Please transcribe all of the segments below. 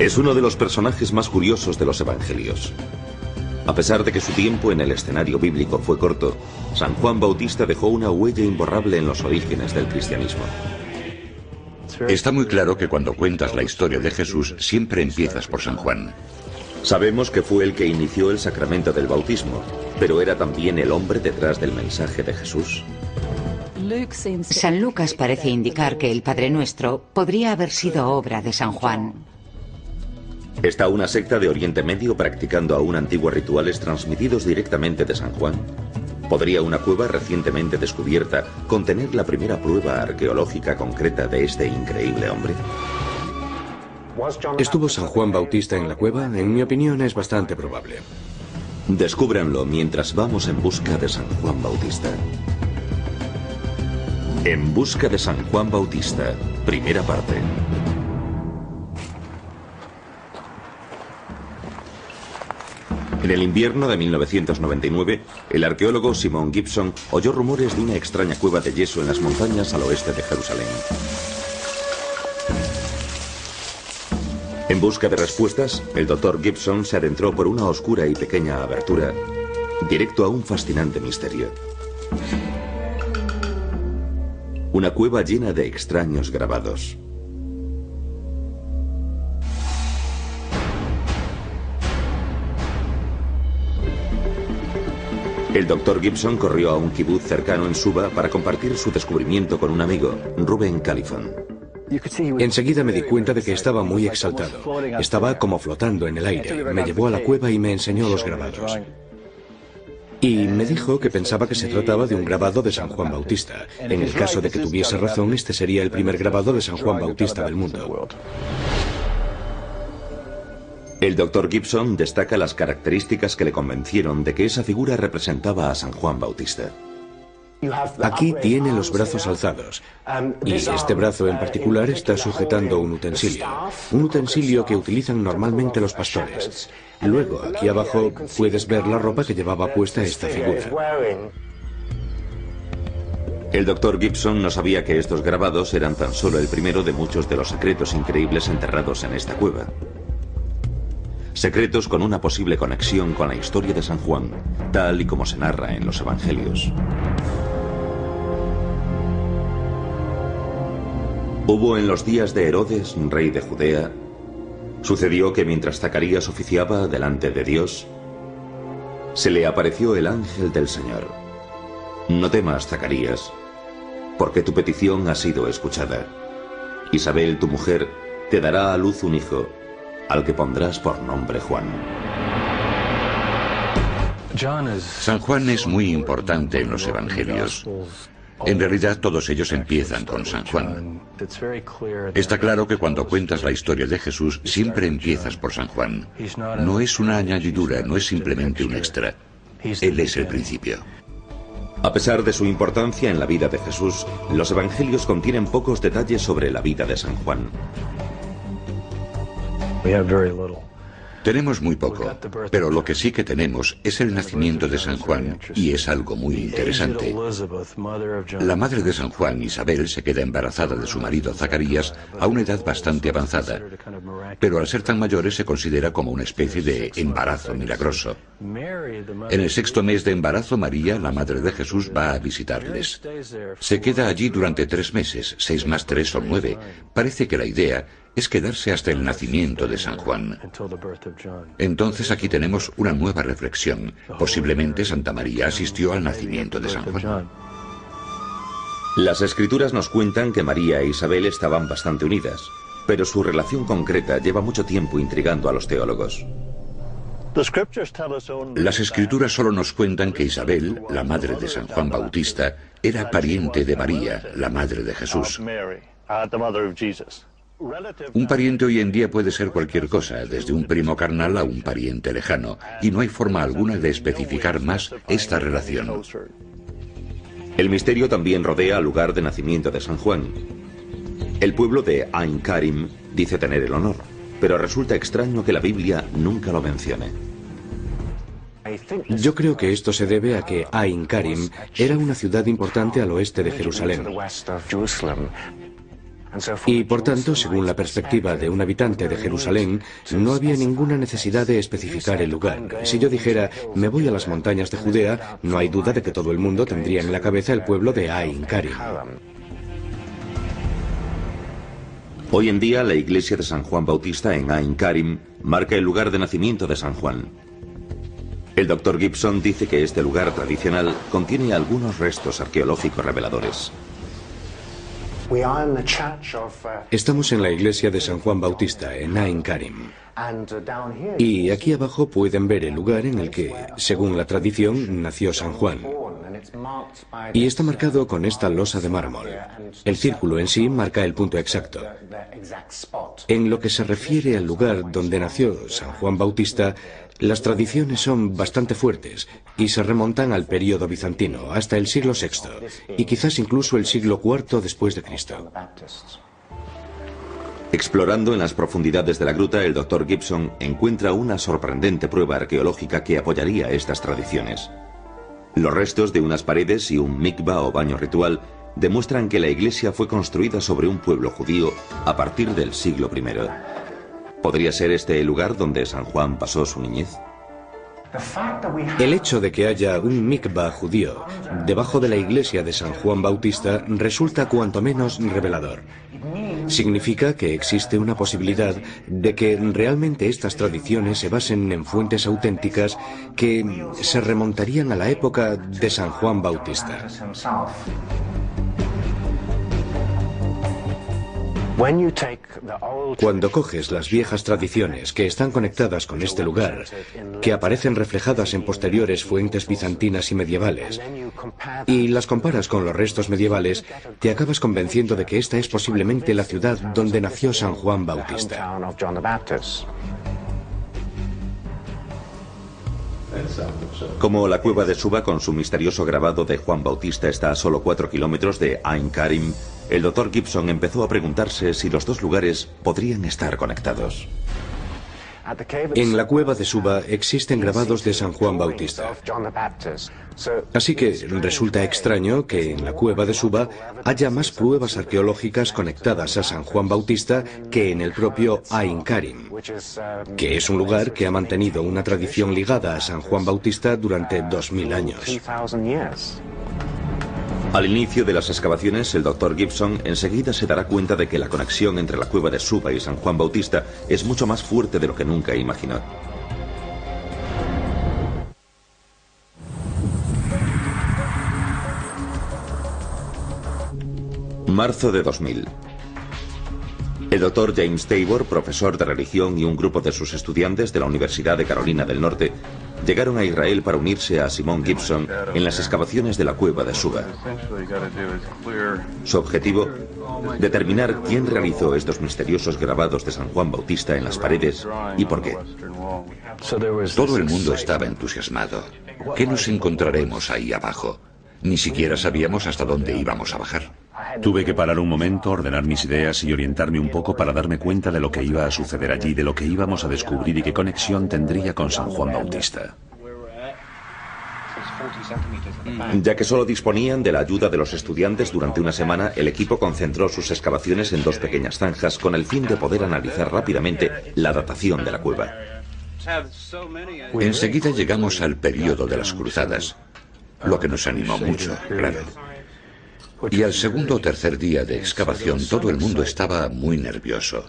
Es uno de los personajes más curiosos de los evangelios. A pesar de que su tiempo en el escenario bíblico fue corto, San Juan Bautista dejó una huella imborrable en los orígenes del cristianismo. Está muy claro que cuando cuentas la historia de Jesús siempre empiezas por San Juan. Sabemos que fue el que inició el sacramento del bautismo, pero ¿era también el hombre detrás del mensaje de Jesús? San Lucas parece indicar que el Padre Nuestro podría haber sido obra de San Juan. ¿Está una secta de Oriente Medio practicando aún antiguos rituales transmitidos directamente de San Juan? ¿Podría una cueva recientemente descubierta contener la primera prueba arqueológica concreta de este increíble hombre? ¿Estuvo San Juan Bautista en la cueva? En mi opinión es bastante probable. Descúbranlo mientras vamos en busca de San Juan Bautista. En busca de San Juan Bautista, primera parte. En el invierno de 1999, el arqueólogo Simon Gibson oyó rumores de una extraña cueva de yeso en las montañas al oeste de Jerusalén. En busca de respuestas, el Dr. Gibson se adentró por una oscura y pequeña abertura, directo a un fascinante misterio. Una cueva llena de extraños grabados. El Dr. Gibson corrió a un kibutz cercano en Suba para compartir su descubrimiento con un amigo, Ruben Califan. Enseguida me di cuenta de que estaba muy exaltado. Estaba como flotando en el aire. Me llevó a la cueva y me enseñó los grabados. Y me dijo que pensaba que se trataba de un grabado de San Juan Bautista. En el caso de que tuviese razón, este sería el primer grabado de San Juan Bautista del mundo. El Dr. Gibson destaca las características que le convencieron de que esa figura representaba a San Juan Bautista. Aquí tiene los brazos alzados, y este brazo en particular está sujetando un utensilio que utilizan normalmente los pastores. Luego, aquí abajo, puedes ver la ropa que llevaba puesta esta figura. El Dr. Gibson no sabía que estos grabados eran tan solo el primero de muchos de los secretos increíbles enterrados en esta cueva. Secretos con una posible conexión con la historia de San Juan, tal y como se narra en los evangelios. Hubo en los días de Herodes, rey de Judea, sucedió que mientras Zacarías oficiaba delante de Dios, se le apareció el ángel del Señor. No temas, Zacarías, porque tu petición ha sido escuchada. Isabel, tu mujer, te dará a luz un hijo, al que pondrás por nombre Juan. San Juan es muy importante en los evangelios. En realidad todos ellos empiezan con San Juan. Está claro que cuando cuentas la historia de Jesús siempre empiezas por San Juan. No es una añadidura, no es simplemente un extra. Él es el principio. A pesar de su importancia en la vida de Jesús, los evangelios contienen pocos detalles sobre la vida de San Juan. Tenemos muy poco, pero lo que sí que tenemos es el nacimiento de San Juan, y es algo muy interesante. La madre de San Juan, Isabel, se queda embarazada de su marido Zacarías a una edad bastante avanzada, pero al ser tan mayores se considera como una especie de embarazo milagroso. En el 6º mes de embarazo, María, la madre de Jesús, va a visitarles. Se queda allí durante 3 meses, 6 más 3 son 9. Parece que la idea es quedarse hasta el nacimiento de San Juan. Entonces aquí tenemos una nueva reflexión. Posiblemente Santa María asistió al nacimiento de San Juan. Las escrituras nos cuentan que María e Isabel estaban bastante unidas, pero su relación concreta lleva mucho tiempo intrigando a los teólogos. Las escrituras solo nos cuentan que Isabel, la madre de San Juan Bautista, era pariente de María, la madre de Jesús. Un pariente hoy en día puede ser cualquier cosa, desde un primo carnal a un pariente lejano, y no hay forma alguna de especificar más esta relación. El misterio también rodea al lugar de nacimiento de San Juan. El pueblo de Ain Karim dice tener el honor, pero resulta extraño que la Biblia nunca lo mencione. Yo creo que esto se debe a que Ain Karim era una ciudad importante al oeste de Jerusalén. Y por tanto, según la perspectiva de un habitante de Jerusalén, no había ninguna necesidad de especificar el lugar. Si yo dijera, me voy a las montañas de Judea, no hay duda de que todo el mundo tendría en la cabeza el pueblo de Ain Karim. Hoy en día, la iglesia de San Juan Bautista en Ain Karim marca el lugar de nacimiento de San Juan. El Dr. Gibson dice que este lugar tradicional contiene algunos restos arqueológicos reveladores. Estamos en la iglesia de San Juan Bautista, en Ain Karim. Y aquí abajo pueden ver el lugar en el que, según la tradición, nació San Juan. Y está marcado con esta losa de mármol. El círculo en sí marca el punto exacto. En lo que se refiere al lugar donde nació San Juan Bautista, las tradiciones son bastante fuertes y se remontan al período bizantino, hasta el siglo VI, y quizás incluso el siglo IV después de Cristo. Explorando en las profundidades de la gruta, el Dr. Gibson encuentra una sorprendente prueba arqueológica que apoyaría estas tradiciones. Los restos de unas paredes y un mikvah o baño ritual demuestran que la iglesia fue construida sobre un pueblo judío a partir del siglo I. ¿Podría ser este el lugar donde San Juan pasó su niñez? El hecho de que haya un mikvah judío debajo de la iglesia de San Juan Bautista resulta cuanto menos revelador. Significa que existe una posibilidad de que realmente estas tradiciones se basen en fuentes auténticas que se remontarían a la época de San Juan Bautista. Cuando coges las viejas tradiciones que están conectadas con este lugar, que aparecen reflejadas en posteriores fuentes bizantinas y medievales, y las comparas con los restos medievales, te acabas convenciendo de que esta es posiblemente la ciudad donde nació San Juan Bautista. Como la cueva de Suba con su misterioso grabado de Juan Bautista está a solo 4 kilómetros de Ain Karim, el Dr. Gibson empezó a preguntarse si los dos lugares podrían estar conectados. En la cueva de Suba existen grabados de San Juan Bautista. Así que resulta extraño que en la cueva de Suba haya más pruebas arqueológicas conectadas a San Juan Bautista que en el propio Ain Karim, que es un lugar que ha mantenido una tradición ligada a San Juan Bautista durante 2000 años. Al inicio de las excavaciones, el Dr. Gibson enseguida se dará cuenta de que la conexión entre la cueva de Suba y San Juan Bautista es mucho más fuerte de lo que nunca imaginó. Marzo de 2000. El Dr. James Tabor, profesor de religión, y un grupo de sus estudiantes de la Universidad de Carolina del Norte llegaron a Israel para unirse a Simon Gibson en las excavaciones de la cueva de Suba. Su objetivo, determinar quién realizó estos misteriosos grabados de San Juan Bautista en las paredes y por qué. Todo el mundo estaba entusiasmado. ¿Qué nos encontraremos ahí abajo? Ni siquiera sabíamos hasta dónde íbamos a bajar. Tuve que parar un momento, ordenar mis ideas y orientarme un poco para darme cuenta de lo que iba a suceder allí, de lo que íbamos a descubrir y qué conexión tendría con San Juan Bautista. Ya que solo disponían de la ayuda de los estudiantes durante una semana, el equipo concentró sus excavaciones en dos pequeñas zanjas con el fin de poder analizar rápidamente la datación de la cueva. Enseguida llegamos al período de las cruzadas, lo que nos animó mucho, claro. Y al segundo o tercer día de excavación todo el mundo estaba muy nervioso.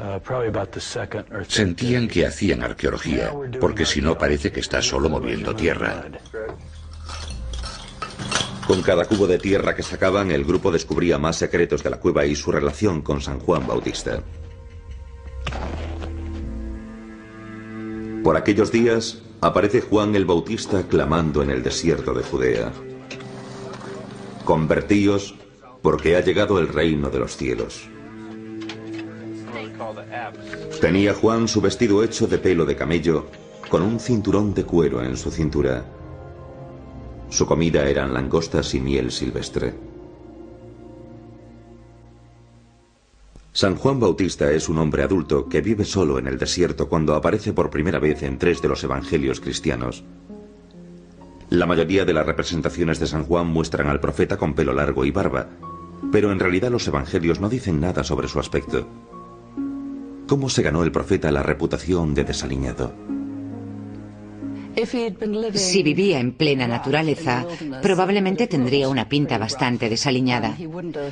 Sentían que hacían arqueología, porque si no parece que está solo moviendo tierra. Con cada cubo de tierra que sacaban, el grupo descubría más secretos de la cueva y su relación con San Juan Bautista. Por aquellos días, aparece Juan el Bautista clamando en el desierto de Judea: convertíos, porque ha llegado el reino de los cielos. Tenía Juan su vestido hecho de pelo de camello, con un cinturón de cuero en su cintura. Su comida eran langostas y miel silvestre. San Juan Bautista es un hombre adulto que vive solo en el desierto cuando aparece por primera vez en 3 de los evangelios cristianos. La mayoría de las representaciones de San Juan muestran al profeta con pelo largo y barba, Pero en realidad los evangelios no dicen nada sobre su aspecto. ¿Cómo se ganó el profeta la reputación de desaliñado? Si vivía en plena naturaleza, probablemente tendría una pinta bastante desaliñada.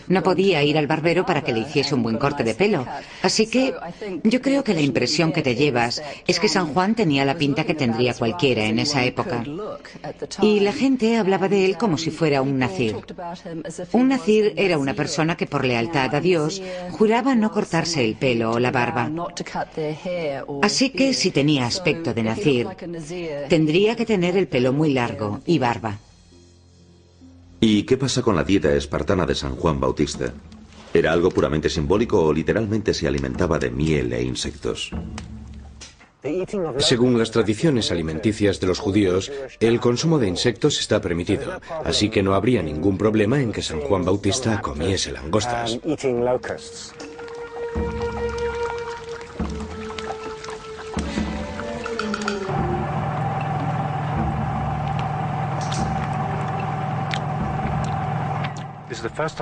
No podía ir al barbero para que le hiciese un buen corte de pelo. Así que yo creo que la impresión que te llevas es que San Juan tenía la pinta que tendría cualquiera en esa época. Y la gente hablaba de él como si fuera un nazir. Un nazir era una persona que por lealtad a Dios juraba no cortarse el pelo o la barba. Así que si tenía aspecto de nazir, tendría que tener el pelo muy largo y barba. ¿Y qué pasa con la dieta espartana de San Juan Bautista? ¿Era algo puramente simbólico o literalmente se alimentaba de miel e insectos? Según las tradiciones alimenticias de los judíos, el consumo de insectos está permitido, así que no habría ningún problema en que San Juan Bautista comiese langostas.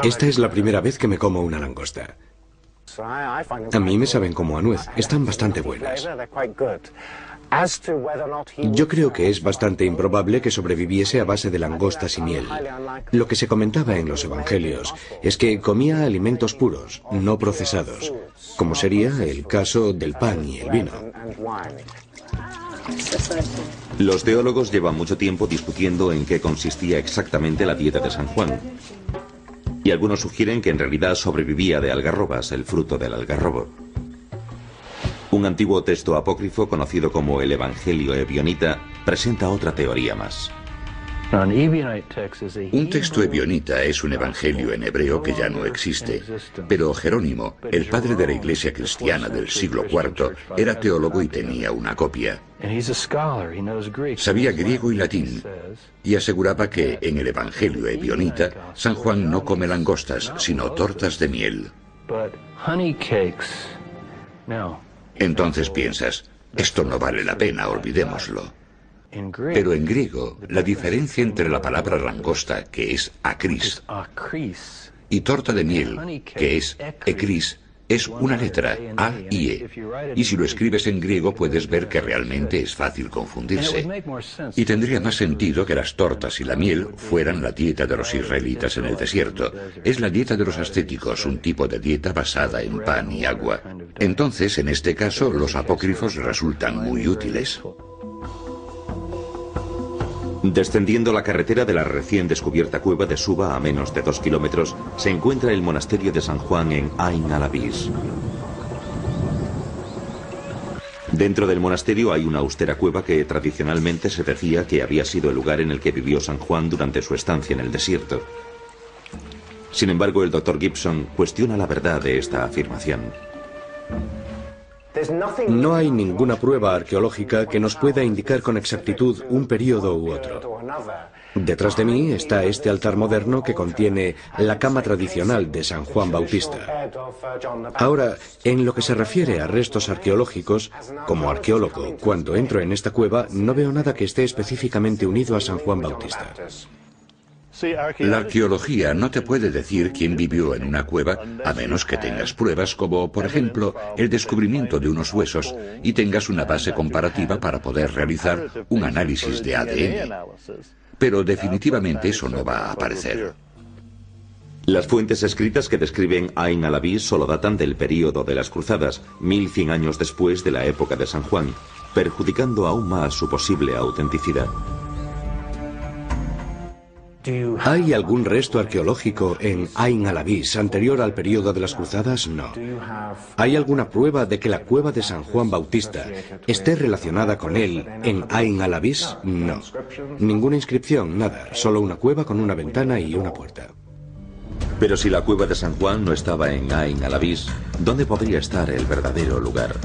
Esta es la primera vez que me como una langosta. A mí me saben como a nuez, están bastante buenas. Yo creo que es bastante improbable que sobreviviese a base de langostas y miel. Lo que se comentaba en los evangelios es que comía alimentos puros, no procesados, como sería el caso del pan y el vino. Los teólogos llevan mucho tiempo discutiendo en qué consistía exactamente la dieta de San Juan. Y algunos sugieren que en realidad sobrevivía de algarrobas, el fruto del algarrobo. Un antiguo texto apócrifo conocido como el Evangelio Ebionita presenta otra teoría más. Un texto ebionita es un evangelio en hebreo que ya no existe, pero Jerónimo, el padre de la iglesia cristiana del siglo IV, era teólogo y tenía una copia. Sabía griego y latín y aseguraba que en el evangelio ebionita San Juan no come langostas, sino tortas de miel. Entonces piensas, esto no vale la pena, olvidémoslo. Pero en griego, la diferencia entre la palabra langosta, que es akris, y torta de miel, que es ekris, es una letra, A y E. Y si lo escribes en griego puedes ver que realmente es fácil confundirse. Y tendría más sentido que las tortas y la miel fueran la dieta de los israelitas en el desierto. Es la dieta de los ascéticos, un tipo de dieta basada en pan y agua. Entonces, en este caso, los apócrifos resultan muy útiles. Descendiendo la carretera de la recién descubierta cueva de Suba a menos de 2 kilómetros, se encuentra el monasterio de San Juan en Ain al-Abis. Dentro del monasterio hay una austera cueva que tradicionalmente se decía que había sido el lugar en el que vivió San Juan durante su estancia en el desierto. Sin embargo, el Dr. Gibson cuestiona la verdad de esta afirmación. No hay ninguna prueba arqueológica que nos pueda indicar con exactitud un período u otro. Detrás de mí está este altar moderno que contiene la cama tradicional de San Juan Bautista. Ahora, en lo que se refiere a restos arqueológicos, como arqueólogo, cuando entro en esta cueva no veo nada que esté específicamente unido a San Juan Bautista. La arqueología no te puede decir quién vivió en una cueva a menos que tengas pruebas como, por ejemplo, el descubrimiento de unos huesos y tengas una base comparativa para poder realizar un análisis de ADN. Pero definitivamente eso no va a aparecer. Las fuentes escritas que describen Ain al-Abis solo datan del período de las cruzadas, 1100 años después de la época de San Juan, perjudicando aún más su posible autenticidad. ¿Hay algún resto arqueológico en Ain al-Abis anterior al período de las cruzadas? No. ¿Hay alguna prueba de que la cueva de San Juan Bautista esté relacionada con él en Ain al-Abis? No. Ninguna inscripción, nada. Solo una cueva con una ventana y una puerta. Pero si la cueva de San Juan no estaba en Ain al-Abis, ¿dónde podría estar el verdadero lugar?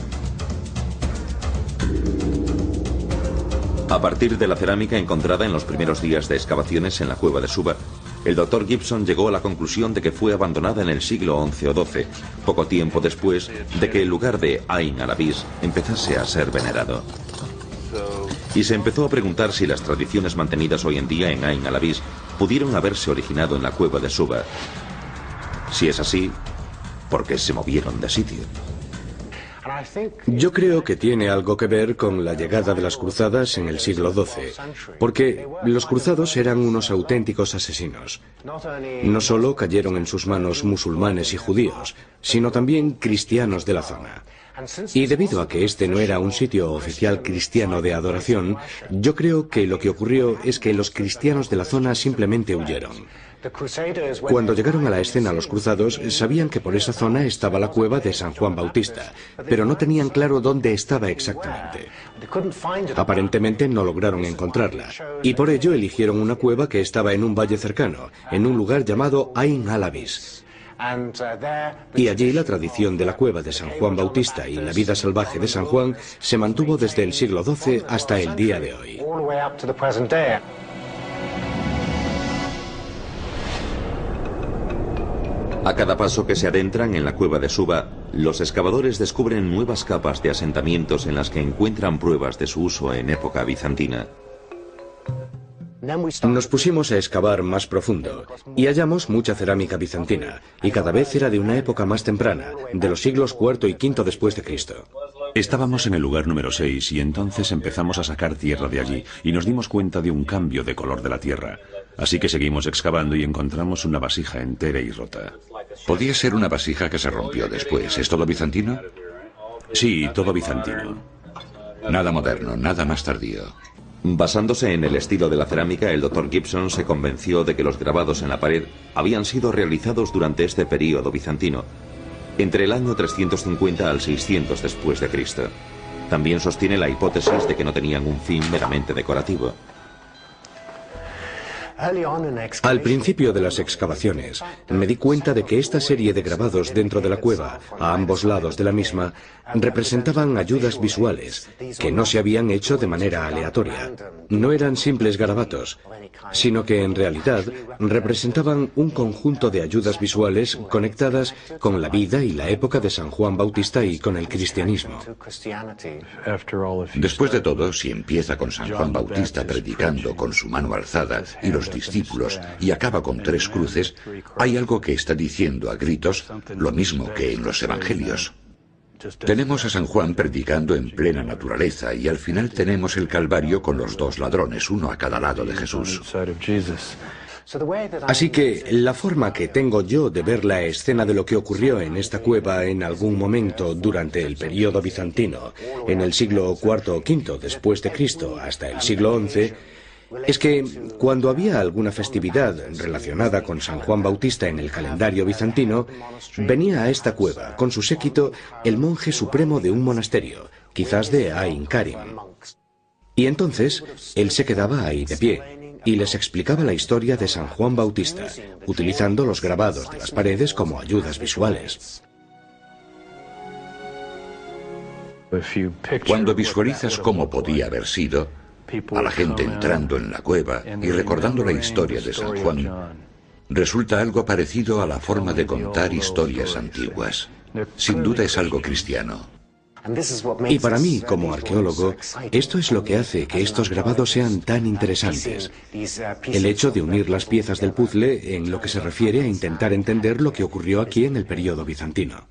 A partir de la cerámica encontrada en los primeros días de excavaciones en la cueva de Suba, el Dr. Gibson llegó a la conclusión de que fue abandonada en el siglo XI o XII, poco tiempo después de que el lugar de Ain al-Abis empezase a ser venerado. Y se empezó a preguntar si las tradiciones mantenidas hoy en día en Ain al-Abis pudieron haberse originado en la cueva de Suba. Si es así, ¿por qué se movieron de sitio? Yo creo que tiene algo que ver con la llegada de las cruzadas en el siglo XII, porque los cruzados eran unos auténticos asesinos. No solo cayeron en sus manos musulmanes y judíos, sino también cristianos de la zona. Y debido a que este no era un sitio oficial cristiano de adoración, yo creo que lo que ocurrió es que los cristianos de la zona simplemente huyeron. Cuando llegaron a la escena los cruzados, sabían que por esa zona estaba la cueva de San Juan Bautista, pero no tenían claro dónde estaba exactamente. Aparentemente no lograron encontrarla, y por ello eligieron una cueva que estaba en un valle cercano, en un lugar llamado Ain al-Abis. Y allí la tradición de la cueva de San Juan Bautista y la vida salvaje de San Juan se mantuvo desde el siglo XII hasta el día de hoy. A cada paso que se adentran en la cueva de Suba, los excavadores descubren nuevas capas de asentamientos en las que encuentran pruebas de su uso en época bizantina. Nos pusimos a excavar más profundo y hallamos mucha cerámica bizantina, y cada vez era de una época más temprana, de los siglos IV y V después de Cristo. Estábamos en el lugar número 6 y entonces empezamos a sacar tierra de allí y nos dimos cuenta de un cambio de color de la tierra. Así que seguimos excavando y encontramos una vasija entera y rota. Podía ser una vasija que se rompió después. ¿Es todo bizantino? Sí, todo bizantino. Nada moderno, nada más tardío. Basándose en el estilo de la cerámica, el Dr. Gibson se convenció de que los grabados en la pared habían sido realizados durante este período bizantino, entre el año 350 al 600 después de Cristo. También sostiene la hipótesis de que no tenían un fin meramente decorativo. Al principio de las excavaciones, me di cuenta de que esta serie de grabados dentro de la cueva, a ambos lados de la misma, representaban ayudas visuales, que no se habían hecho de manera aleatoria. No eran simples garabatos, sino que en realidad representaban un conjunto de ayudas visuales conectadas con la vida y la época de San Juan Bautista y con el cristianismo. Después de todo, si empieza con San Juan Bautista predicando con su mano alzada y los discípulos y acaba con 3 cruces, hay algo que está diciendo a gritos lo mismo que en los evangelios. Tenemos a San Juan predicando en plena naturaleza y al final tenemos el Calvario con los 2 ladrones, uno a cada lado de Jesús. Así que la forma que tengo yo de ver la escena de lo que ocurrió en esta cueva en algún momento durante el período bizantino, en el siglo IV o V después de Cristo hasta el siglo XI, es que cuando había alguna festividad relacionada con San Juan Bautista en el calendario bizantino, venía a esta cueva con su séquito el monje supremo de un monasterio, quizás de Ain Karim. Y entonces él se quedaba ahí de pie y les explicaba la historia de San Juan Bautista, utilizando los grabados de las paredes como ayudas visuales. Cuando visualizas cómo podía haber sido, a la gente entrando en la cueva y recordando la historia de San Juan, resulta algo parecido a la forma de contar historias antiguas. Sin duda es algo cristiano. Y para mí, como arqueólogo, esto es lo que hace que estos grabados sean tan interesantes. El hecho de unir las piezas del puzzle en lo que se refiere a intentar entender lo que ocurrió aquí en el período bizantino.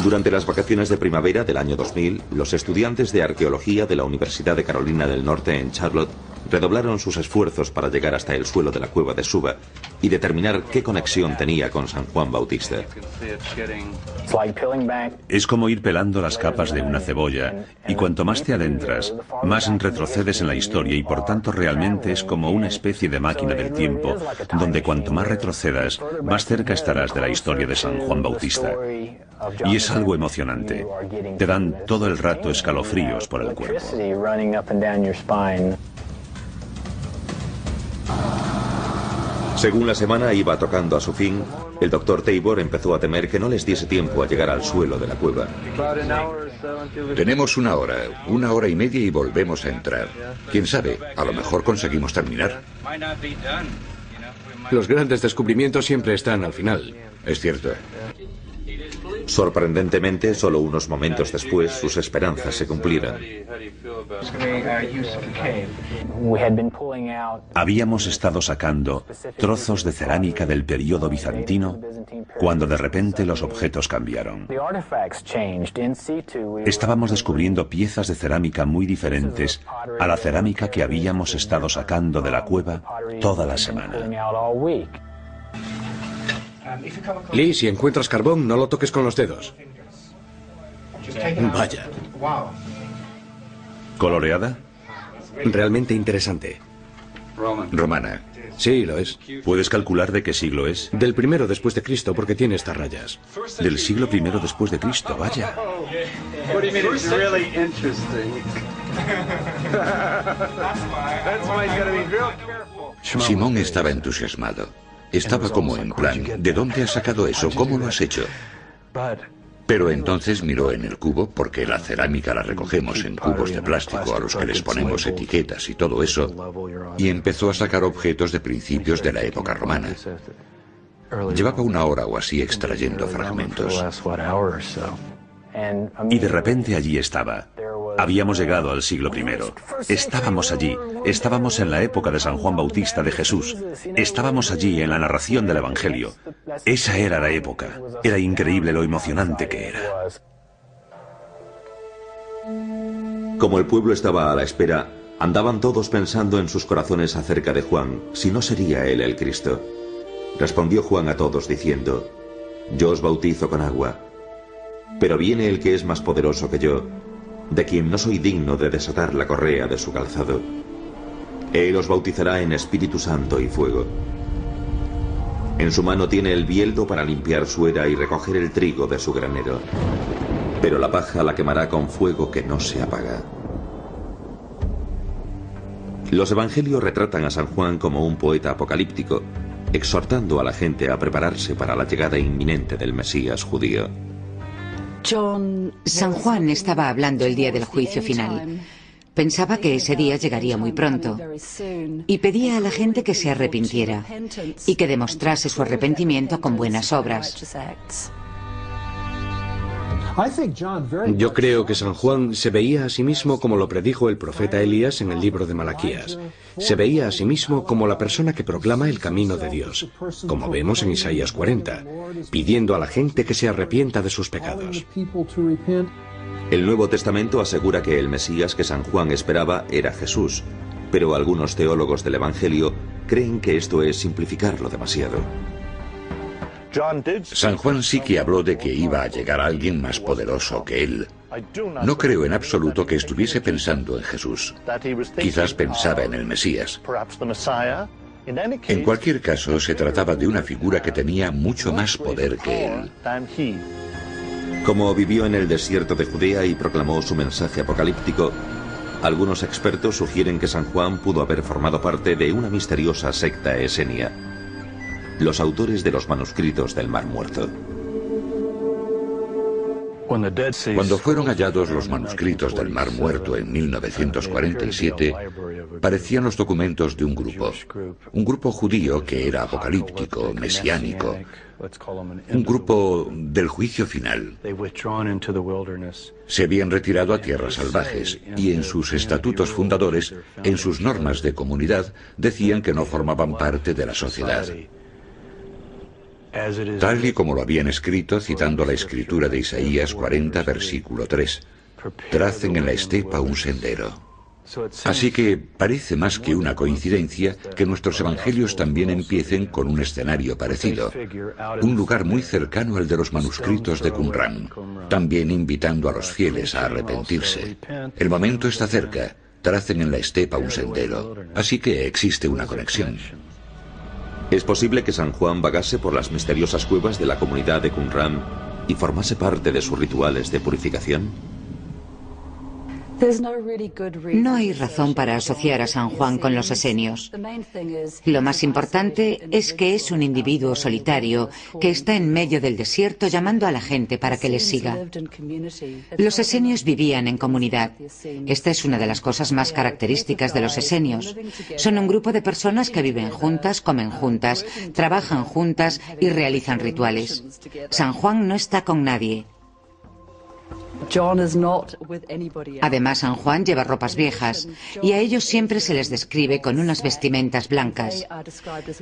Durante las vacaciones de primavera del año 2000, los estudiantes de arqueología de la Universidad de Carolina del Norte en Charlotte redoblaron sus esfuerzos para llegar hasta el suelo de la cueva de Suba y determinar qué conexión tenía con San Juan Bautista. Es como ir pelando las capas de una cebolla, y cuanto más te adentras, más retrocedes en la historia y por tanto realmente es como una especie de máquina del tiempo, donde cuanto más retrocedas, más cerca estarás de la historia de San Juan Bautista. Y es algo emocionante. Te dan todo el rato escalofríos por el cuerpo. Según la semana iba tocando a su fin, el Dr. Tabor empezó a temer que no les diese tiempo a llegar al suelo de la cueva. Tenemos 1 hora, 1 hora y media y volvemos a entrar. ¿Quién sabe? A lo mejor conseguimos terminar. Los grandes descubrimientos siempre están al final. Es cierto. Sorprendentemente, solo unos momentos después, sus esperanzas se cumplieron. Habíamos estado sacando trozos de cerámica del período bizantino cuando de repente los objetos cambiaron. Estábamos descubriendo piezas de cerámica muy diferentes a la cerámica que habíamos estado sacando de la cueva toda la semana. Lee, si encuentras carbón, no lo toques con los dedos. Vaya. ¿Coloreada? Realmente interesante. Romana. Sí, lo es. ¿Puedes calcular de qué siglo es? Del primero después de Cristo, porque tiene estas rayas. Del siglo I después de Cristo, vaya. Simón estaba entusiasmado. Estaba como en plan, ¿de dónde has sacado eso? ¿Cómo lo has hecho? Pero entonces miró en el cubo, porque la cerámica la recogemos en cubos de plástico a los que les ponemos etiquetas y todo eso, y empezó a sacar objetos de principios de la época romana. Llevaba 1 hora o así extrayendo fragmentos. Y de repente allí estaba. Habíamos llegado al siglo I. Estábamos allí. Estábamos en la época de San Juan Bautista, de Jesús. Estábamos allí en la narración del Evangelio. Esa era la época. Era increíble lo emocionante que era. Como el pueblo estaba a la espera, andaban todos pensando en sus corazones acerca de Juan, si no sería él el Cristo. Respondió Juan a todos diciendo: Yo os bautizo con agua, pero viene el que es más poderoso que yo, de quien no soy digno de desatar la correa de su calzado. Él os bautizará en Espíritu Santo y fuego. En su mano tiene el bieldo para limpiar su era y recoger el trigo de su granero, pero la paja la quemará con fuego que no se apaga. Los evangelios retratan a San Juan como un poeta apocalíptico, exhortando a la gente a prepararse para la llegada inminente del Mesías judío. San Juan estaba hablando el día del juicio final. Pensaba que ese día llegaría muy pronto y pedía a la gente que se arrepintiera y que demostrase su arrepentimiento con buenas obras. Yo creo que San Juan se veía a sí mismo como lo predijo el profeta Elías en el libro de Malaquías. Se veía a sí mismo como la persona que proclama el camino de Dios, como vemos en Isaías 40, pidiendo a la gente que se arrepienta de sus pecados. El Nuevo Testamento asegura que el Mesías que San Juan esperaba era Jesús, pero algunos teólogos del Evangelio creen que esto es simplificarlo demasiado. San Juan sí que habló de que iba a llegar alguien más poderoso que él. No creo en absoluto que estuviese pensando en Jesús. Quizás pensaba en el Mesías. En cualquier caso, se trataba de una figura que tenía mucho más poder que él. Como vivió en el desierto de Judea y proclamó su mensaje apocalíptico, algunos expertos sugieren que San Juan pudo haber formado parte de una misteriosa secta esenia, los autores de los manuscritos del Mar Muerto. Cuando fueron hallados los manuscritos del Mar Muerto en 1947, parecían los documentos de un grupo judío que era apocalíptico, mesiánico, un grupo del juicio final. Se habían retirado a tierras salvajes y en sus estatutos fundadores, en sus normas de comunidad, decían que no formaban parte de la sociedad. Tal y como lo habían escrito citando la escritura de Isaías 40, versículo 3. Tracen en la estepa un sendero. Así que parece más que una coincidencia que nuestros evangelios también empiecen con un escenario parecido, un lugar muy cercano al de los manuscritos de Qumran, también invitando a los fieles a arrepentirse. El momento está cerca, tracen en la estepa un sendero, así que existe una conexión. ¿Es posible que San Juan vagase por las misteriosas cuevas de la comunidad de Qumran y formase parte de sus rituales de purificación? No hay razón para asociar a San Juan con los esenios. Lo más importante es que es un individuo solitario que está en medio del desierto llamando a la gente para que les siga. Los esenios vivían en comunidad. Esta es una de las cosas más características de los esenios. Son un grupo de personas que viven juntas, comen juntas, trabajan juntas y realizan rituales. San Juan no está con nadie. Además, San Juan lleva ropas viejas y a ellos siempre se les describe con unas vestimentas blancas.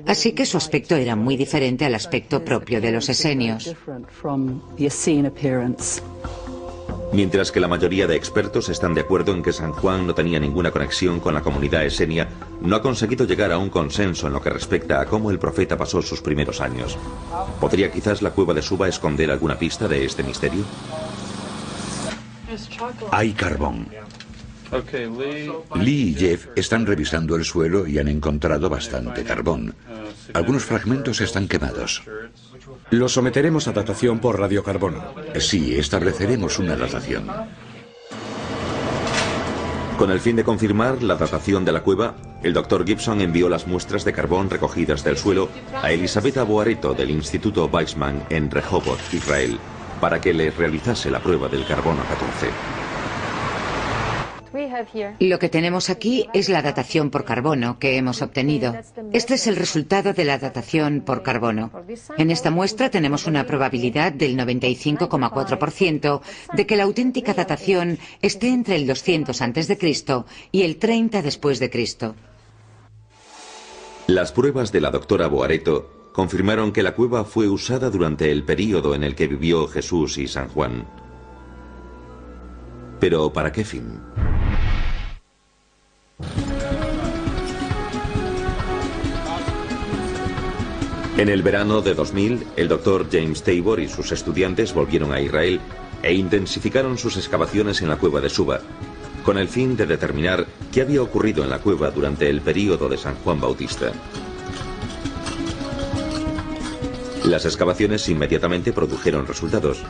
Así que su aspecto era muy diferente al aspecto propio de los esenios. Mientras que la mayoría de expertos están de acuerdo en que San Juan no tenía ninguna conexión con la comunidad esenia, no ha conseguido llegar a un consenso en lo que respecta a cómo el profeta pasó sus primeros años. ¿Podría quizás la cueva de Suba esconder alguna pista de este misterio? Hay carbón. Lee y Jeff están revisando el suelo y han encontrado bastante carbón. Algunos fragmentos están quemados. Lo someteremos a datación por radiocarbono. Sí, estableceremos una datación. Con el fin de confirmar la datación de la cueva, el Dr. Gibson envió las muestras de carbón recogidas del suelo a Elisabetta Boareto del Instituto Weizmann en Rehovot, Israel, para que le realizase la prueba del carbono 14. Lo que tenemos aquí es la datación por carbono que hemos obtenido. Este es el resultado de la datación por carbono. En esta muestra tenemos una probabilidad del 95,4% de que la auténtica datación esté entre el 200 a.C. y el 30 después de Cristo. Las pruebas de la doctora Boareto confirmaron que la cueva fue usada durante el período en el que vivió Jesús y San Juan. ¿Pero para qué fin? En el verano de 2000, el doctor James Tabor y sus estudiantes volvieron a Israel e intensificaron sus excavaciones en la cueva de Suba, con el fin de determinar qué había ocurrido en la cueva durante el período de San Juan Bautista. Las excavaciones inmediatamente produjeron resultados.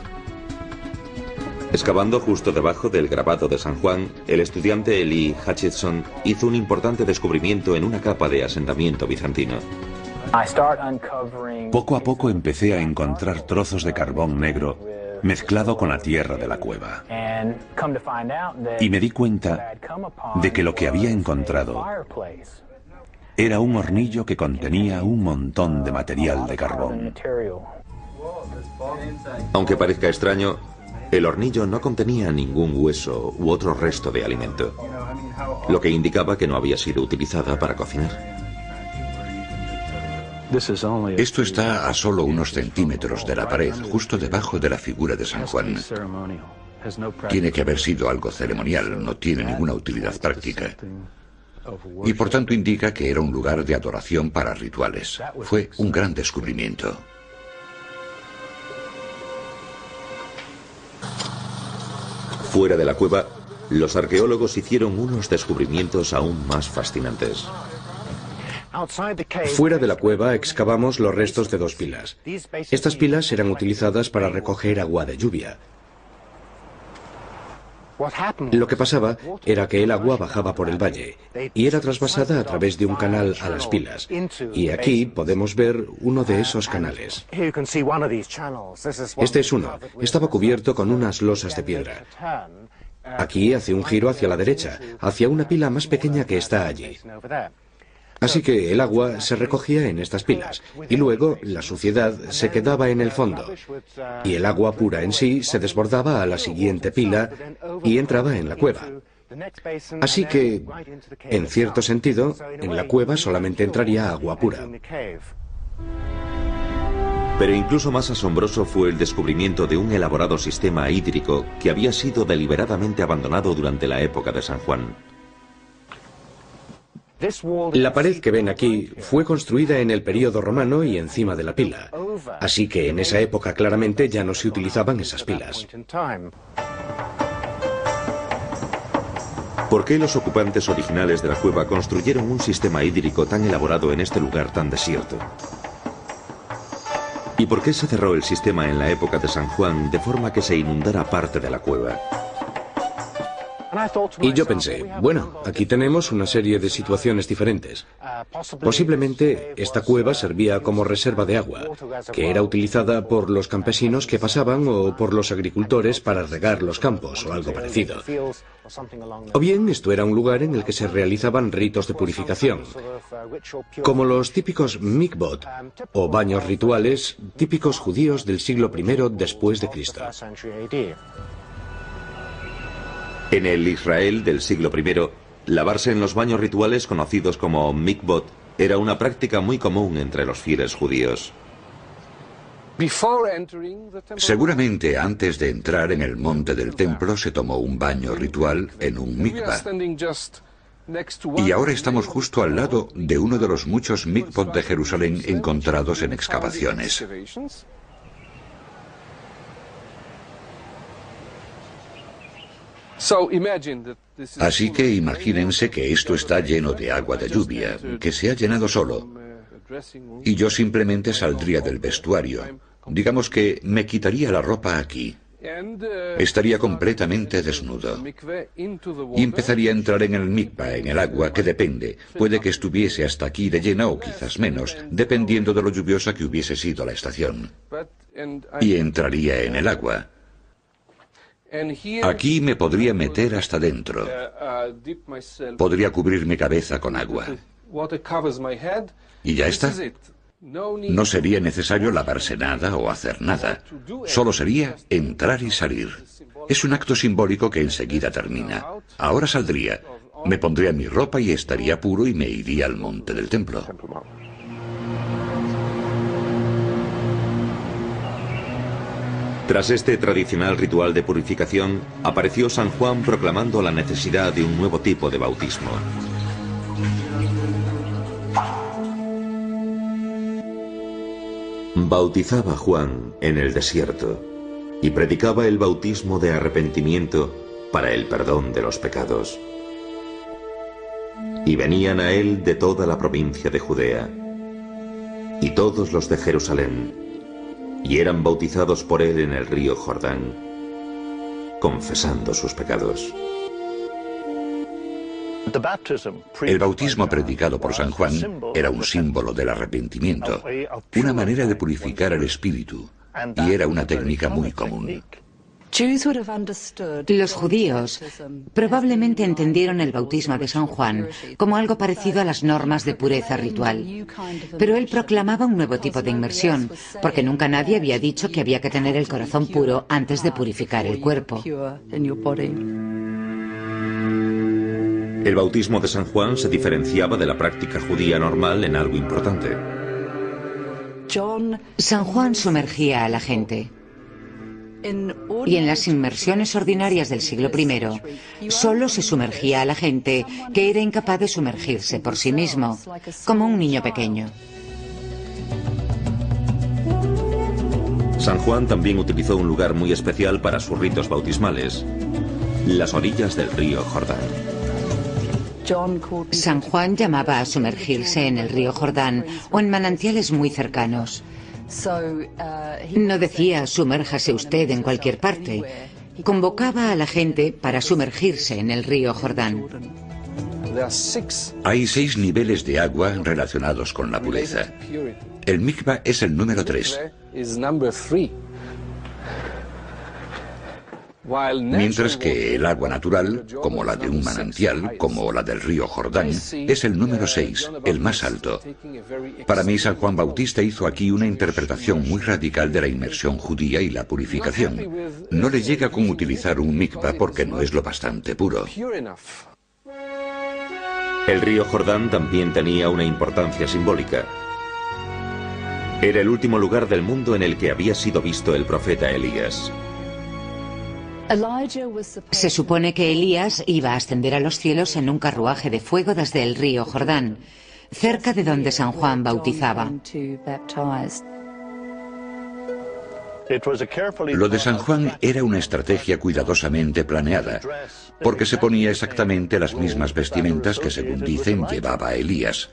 Excavando justo debajo del grabado de San Juan, el estudiante Lee Hutchinson hizo un importante descubrimiento en una capa de asentamiento bizantino. Poco a poco empecé a encontrar trozos de carbón negro mezclado con la tierra de la cueva. Y me di cuenta de que lo que había encontrado era un hornillo que contenía un montón de material de carbón. Aunque parezca extraño, el hornillo no contenía ningún hueso u otro resto de alimento, lo que indicaba que no había sido utilizada para cocinar. Esto está a solo unos centímetros de la pared, justo debajo de la figura de San Juan. Tiene que haber sido algo ceremonial, no tiene ninguna utilidad práctica. Y por tanto indica que era un lugar de adoración para rituales. Fue un gran descubrimiento. Fuera de la cueva, los arqueólogos hicieron unos descubrimientos aún más fascinantes. Fuera de la cueva excavamos los restos de dos pilas. Estas pilas eran utilizadas para recoger agua de lluvia. Lo que pasaba era que el agua bajaba por el valle y era trasvasada a través de un canal a las pilas. Y aquí podemos ver uno de esos canales. Este es uno. Estaba cubierto con unas losas de piedra. Aquí hace un giro hacia la derecha, hacia una pila más pequeña que está allí. Así que el agua se recogía en estas pilas y luego la suciedad se quedaba en el fondo y el agua pura en sí se desbordaba a la siguiente pila y entraba en la cueva. Así que, en cierto sentido, en la cueva solamente entraría agua pura. Pero incluso más asombroso fue el descubrimiento de un elaborado sistema hídrico que había sido deliberadamente abandonado durante la época de San Juan. La pared que ven aquí fue construida en el período romano y encima de la pila, así que en esa época claramente ya no se utilizaban esas pilas. ¿Por qué los ocupantes originales de la cueva construyeron un sistema hídrico tan elaborado en este lugar tan desierto? ¿Y por qué se cerró el sistema en la época de San Juan de forma que se inundara parte de la cueva? Y yo pensé, bueno, aquí tenemos una serie de situaciones diferentes. Posiblemente esta cueva servía como reserva de agua, que era utilizada por los campesinos que pasaban o por los agricultores para regar los campos o algo parecido. O bien esto era un lugar en el que se realizaban ritos de purificación, como los típicos mikvot o baños rituales típicos judíos del siglo I después de Cristo. En el Israel del siglo I, lavarse en los baños rituales conocidos como mikvot era una práctica muy común entre los fieles judíos. Seguramente antes de entrar en el monte del templo se tomó un baño ritual en un mikvah. Y ahora estamos justo al lado de uno de los muchos mikvot de Jerusalén encontrados en excavaciones. Así que imagínense que esto está lleno de agua de lluvia, que se ha llenado solo, y yo simplemente saldría del vestuario. Digamos que me quitaría la ropa aquí. Estaría completamente desnudo. Y empezaría a entrar en el mikvah, en el agua, que depende. Puede que estuviese hasta aquí de llena o quizás menos, dependiendo de lo lluviosa que hubiese sido la estación. Y entraría en el agua. Aquí me podría meter hasta dentro. Podría cubrir mi cabeza con agua. Y ya está. No sería necesario lavarse nada o hacer nada. Solo sería entrar y salir. Es un acto simbólico que enseguida termina. Ahora saldría, me pondría mi ropa y estaría puro y me iría al monte del templo. Tras este tradicional ritual de purificación, apareció San Juan proclamando la necesidad de un nuevo tipo de bautismo. Bautizaba Juan en el desierto y predicaba el bautismo de arrepentimiento para el perdón de los pecados. Y venían a él de toda la provincia de Judea y todos los de Jerusalén, y eran bautizados por él en el río Jordán, confesando sus pecados. El bautismo predicado por San Juan era un símbolo del arrepentimiento, una manera de purificar el espíritu, y era una técnica muy común. Los judíos probablemente entendieron el bautismo de San Juan como algo parecido a las normas de pureza ritual. Pero él proclamaba un nuevo tipo de inmersión, porque nunca nadie había dicho que había que tener el corazón puro antes de purificar el cuerpo. El bautismo de San Juan se diferenciaba de la práctica judía normal en algo importante. San Juan sumergía a la gente. Y en las inmersiones ordinarias del siglo I, solo se sumergía a la gente que era incapaz de sumergirse por sí mismo, como un niño pequeño. San Juan también utilizó un lugar muy especial para sus ritos bautismales: las orillas del río Jordán. San Juan llamaba a sumergirse en el río Jordán o en manantiales muy cercanos. No decía sumérjase usted en cualquier parte. Convocaba a la gente para sumergirse en el río Jordán. Hay 6 niveles de agua relacionados con la pureza. El mikvah es el número 3. Mientras que el agua natural, como la de un manantial, como la del río Jordán, es el número 6, el más alto. Para mí, San Juan Bautista hizo aquí una interpretación muy radical de la inmersión judía y la purificación. No le llega con utilizar un mikvah porque no es lo bastante puro. El río Jordán también tenía una importancia simbólica. Era el último lugar del mundo en el que había sido visto el profeta Elías. Se supone que Elías iba a ascender a los cielos en un carruaje de fuego desde el río Jordán, cerca de donde San Juan bautizaba. Lo de San Juan era una estrategia cuidadosamente planeada, porque se ponía exactamente las mismas vestimentas que, según dicen, llevaba Elías.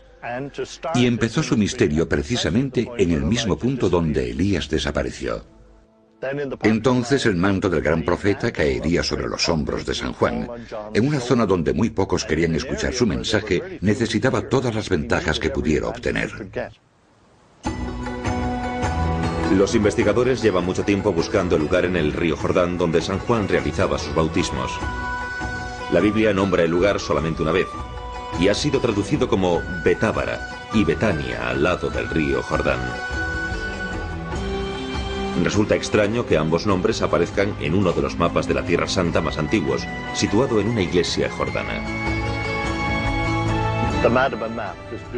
Y empezó su misterio precisamente en el mismo punto donde Elías desapareció. Entonces el manto del gran profeta caería sobre los hombros de San Juan. En una zona donde muy pocos querían escuchar su mensaje, necesitaba todas las ventajas que pudiera obtener. Los investigadores llevan mucho tiempo buscando el lugar en el río Jordán donde San Juan realizaba sus bautismos. La Biblia nombra el lugar solamente una vez, y ha sido traducido como Betábara y Betania, al lado del río Jordán. Resulta extraño que ambos nombres aparezcan en uno de los mapas de la Tierra Santa más antiguos, situado en una iglesia jordana.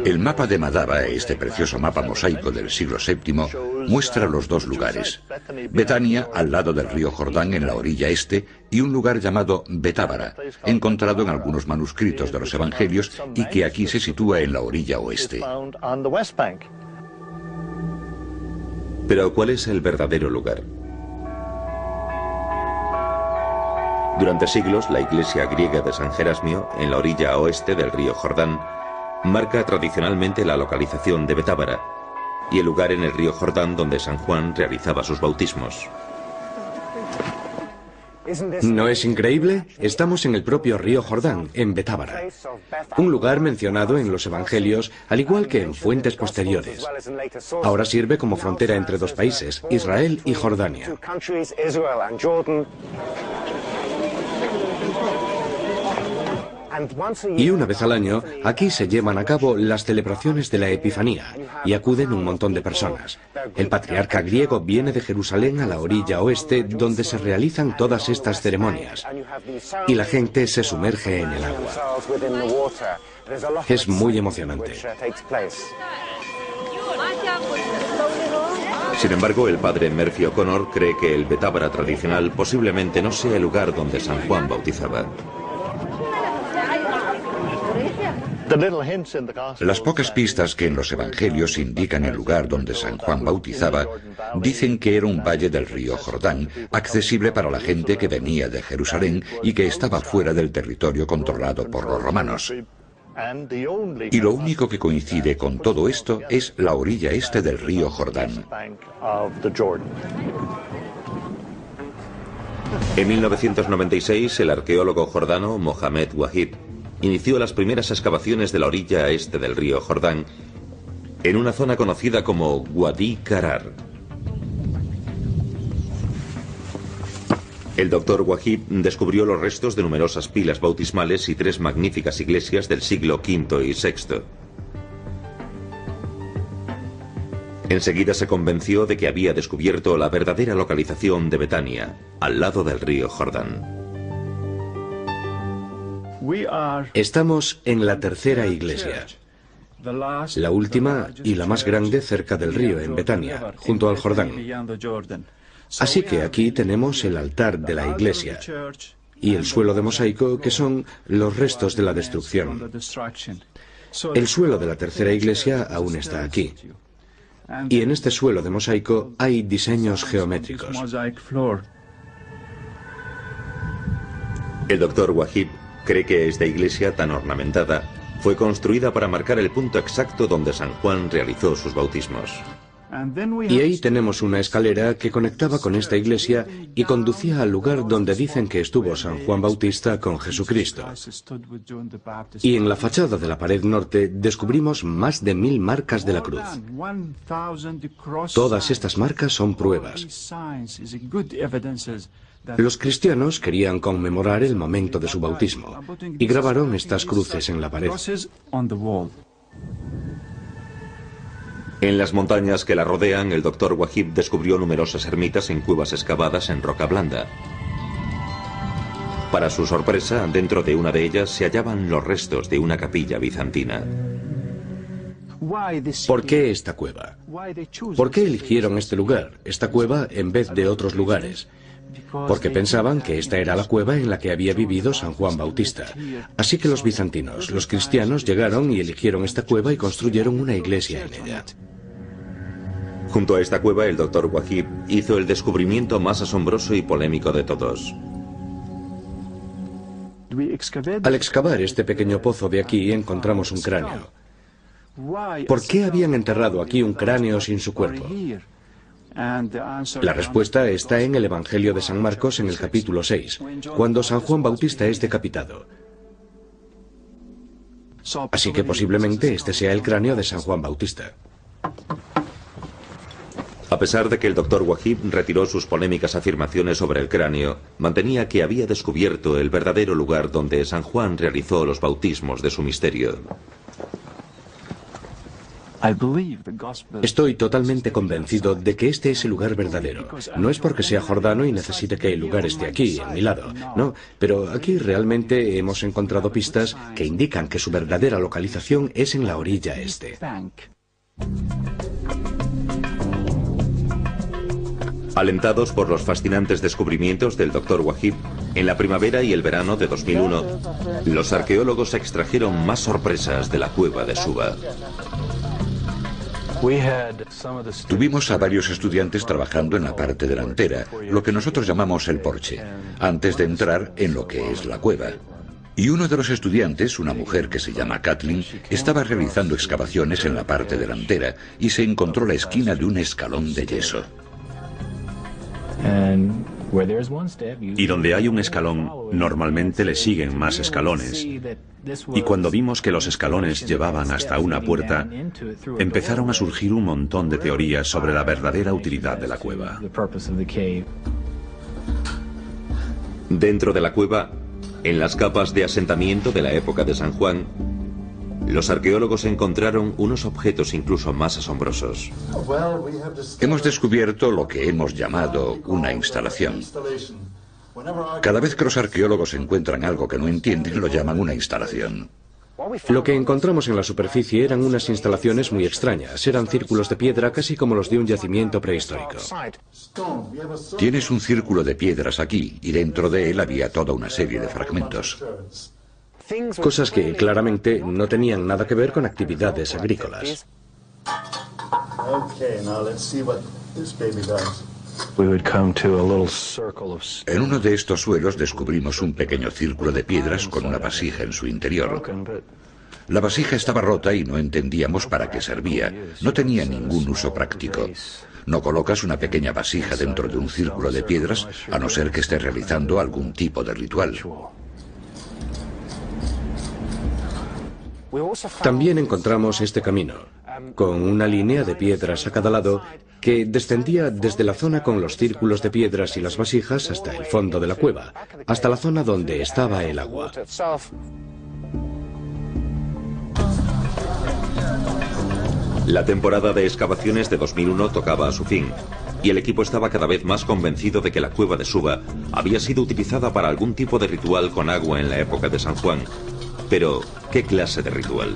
El mapa de Madaba, este precioso mapa mosaico del siglo VII, muestra los dos lugares. Betania, al lado del río Jordán en la orilla este, y un lugar llamado Betábara, encontrado en algunos manuscritos de los Evangelios y que aquí se sitúa en la orilla oeste. Pero ¿cuál es el verdadero lugar? Durante siglos, la iglesia griega de San Gerasmio, en la orilla oeste del río Jordán, marca tradicionalmente la localización de Betábara y el lugar en el río Jordán donde San Juan realizaba sus bautismos. ¿No es increíble? Estamos en el propio río Jordán, en Betábara, un lugar mencionado en los Evangelios, al igual que en fuentes posteriores. Ahora sirve como frontera entre dos países, Israel y Jordania. Y una vez al año, aquí se llevan a cabo las celebraciones de la Epifanía y acuden un montón de personas. El patriarca griego viene de Jerusalén a la orilla oeste donde se realizan todas estas ceremonias y la gente se sumerge en el agua. Es muy emocionante. Sin embargo, el padre Murphy O'Connor cree que el Betábara tradicional posiblemente no sea el lugar donde San Juan bautizaba. Las pocas pistas que en los Evangelios indican el lugar donde San Juan bautizaba dicen que era un valle del río Jordán, accesible para la gente que venía de Jerusalén y que estaba fuera del territorio controlado por los romanos. Y lo único que coincide con todo esto es la orilla este del río Jordán. En 1996, el arqueólogo jordano Mohamed Wahib inició las primeras excavaciones de la orilla este del río Jordán, en una zona conocida como Wadi Qarar. El doctor Wahib descubrió los restos de numerosas pilas bautismales y 3 magníficas iglesias del siglo V y VI. Enseguida se convenció de que había descubierto la verdadera localización de Betania, al lado del río Jordán. Estamos en la tercera iglesia, la última y la más grande cerca del río, en Betania, junto al Jordán. Así que aquí tenemos el altar de la iglesia y el suelo de mosaico, que son los restos de la destrucción. El suelo de la tercera iglesia aún está aquí. Y en este suelo de mosaico hay diseños geométricos. El doctor Wahib cree que esta iglesia tan ornamentada fue construida para marcar el punto exacto donde San Juan realizó sus bautismos. Y ahí tenemos una escalera que conectaba con esta iglesia y conducía al lugar donde dicen que estuvo San Juan Bautista con Jesucristo. Y en la fachada de la pared norte descubrimos más de 1000 marcas de la cruz. Todas estas marcas son pruebas. Los cristianos querían conmemorar el momento de su bautismo y grabaron estas cruces en la pared. En las montañas que la rodean, el doctor Wahib descubrió numerosas ermitas en cuevas excavadas en roca blanda. Para su sorpresa, dentro de una de ellas se hallaban los restos de una capilla bizantina. ¿Por qué esta cueva? ¿Por qué eligieron este lugar, esta cueva, en vez de otros lugares? Porque pensaban que esta era la cueva en la que había vivido San Juan Bautista. Así que los bizantinos, los cristianos, llegaron y eligieron esta cueva y construyeron una iglesia en ella. Junto a esta cueva, el doctor Wahib hizo el descubrimiento más asombroso y polémico de todos. Al excavar este pequeño pozo de aquí encontramos un cráneo. ¿Por qué habían enterrado aquí un cráneo sin su cuerpo? La respuesta está en el Evangelio de San Marcos en el capítulo 6, cuando San Juan Bautista es decapitado. Así que posiblemente este sea el cráneo de San Juan Bautista. A pesar de que el doctor Wahib retiró sus polémicas afirmaciones sobre el cráneo, mantenía que había descubierto el verdadero lugar donde San Juan realizó los bautismos de su misterio. Estoy totalmente convencido de que este es el lugar verdadero. No es porque sea jordano y necesite que el lugar esté aquí, a mi lado. No, pero aquí realmente hemos encontrado pistas que indican que su verdadera localización es en la orilla este. Alentados por los fascinantes descubrimientos del Dr. Wahib, en la primavera y el verano de 2001, los arqueólogos extrajeron más sorpresas de la cueva de Suba. Tuvimos a varios estudiantes trabajando en la parte delantera, lo que nosotros llamamos el porche, antes de entrar en lo que es la cueva. Y uno de los estudiantes, una mujer que se llama Kathleen, estaba realizando excavaciones en la parte delantera y se encontró la esquina de un escalón de yeso. Y donde hay un escalón, normalmente le siguen más escalones. Y cuando vimos que los escalones llevaban hasta una puerta, empezaron a surgir un montón de teorías sobre la verdadera utilidad de la cueva. Dentro de la cueva, en las capas de asentamiento de la época de San Juan, los arqueólogos encontraron unos objetos incluso más asombrosos. Hemos descubierto lo que hemos llamado una instalación. Cada vez que los arqueólogos encuentran algo que no entienden, lo llaman una instalación. Lo que encontramos en la superficie eran unas instalaciones muy extrañas. Eran círculos de piedra casi como los de un yacimiento prehistórico. Tienes un círculo de piedras aquí y dentro de él había toda una serie de fragmentos. Cosas que claramente no tenían nada que ver con actividades agrícolas. En uno de estos suelos descubrimos un pequeño círculo de piedras con una vasija en su interior. La vasija estaba rota y no entendíamos para qué servía. No tenía ningún uso práctico. No colocas una pequeña vasija dentro de un círculo de piedras a no ser que estés realizando algún tipo de ritual. También encontramos este camino, con una línea de piedras a cada lado que descendía desde la zona con los círculos de piedras y las vasijas hasta el fondo de la cueva, hasta la zona donde estaba el agua. La temporada de excavaciones de 2001 tocaba a su fin, y el equipo estaba cada vez más convencido de que la cueva de Suba había sido utilizada para algún tipo de ritual con agua en la época de San Juan. Pero, ¿qué clase de ritual?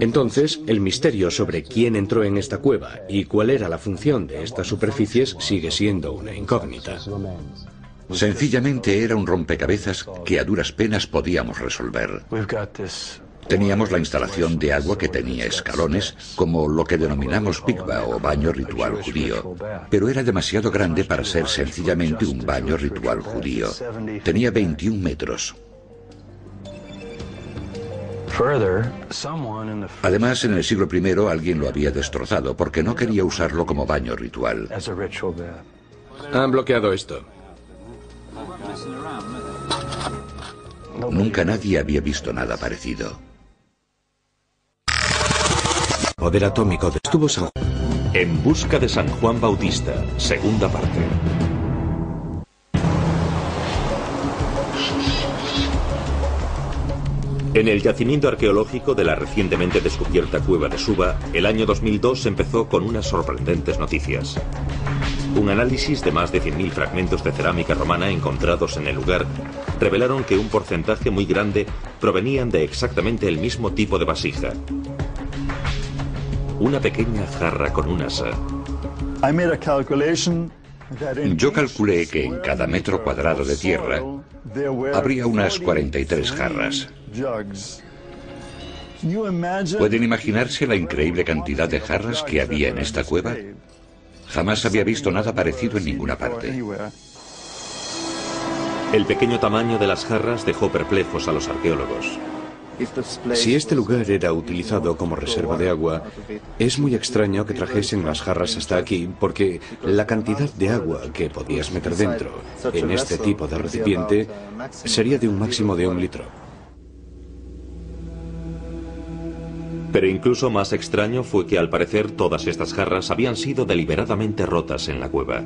Entonces, el misterio sobre quién entró en esta cueva y cuál era la función de estas superficies sigue siendo una incógnita. Sencillamente era un rompecabezas que a duras penas podíamos resolver. Teníamos la instalación de agua que tenía escalones, como lo que denominamos pikva o baño ritual judío, pero era demasiado grande para ser sencillamente un baño ritual judío. Tenía 21 metros. Además, en el siglo I alguien lo había destrozado porque no quería usarlo como baño ritual. Han bloqueado esto. Nunca nadie había visto nada parecido. Poder atómico de estuvo San Juan. En busca de San Juan Bautista, segunda parte. En el yacimiento arqueológico de la recientemente descubierta cueva de Suba, el año 2002 empezó con unas sorprendentes noticias. Un análisis de más de 100.000 fragmentos de cerámica romana encontrados en el lugar revelaron que un porcentaje muy grande provenían de exactamente el mismo tipo de vasija. Una pequeña jarra con un asa. Yo calculé que en cada metro cuadrado de tierra habría unas 43 jarras. ¿Pueden imaginarse la increíble cantidad de jarras que había en esta cueva? Jamás había visto nada parecido en ninguna parte. El pequeño tamaño de las jarras dejó perplejos a los arqueólogos. Si este lugar era utilizado como reserva de agua, es muy extraño que trajesen las jarras hasta aquí, porque la cantidad de agua que podías meter dentro, en este tipo de recipiente, sería de un máximo de 1 litro. Pero incluso más extraño fue que al parecer todas estas jarras habían sido deliberadamente rotas en la cueva.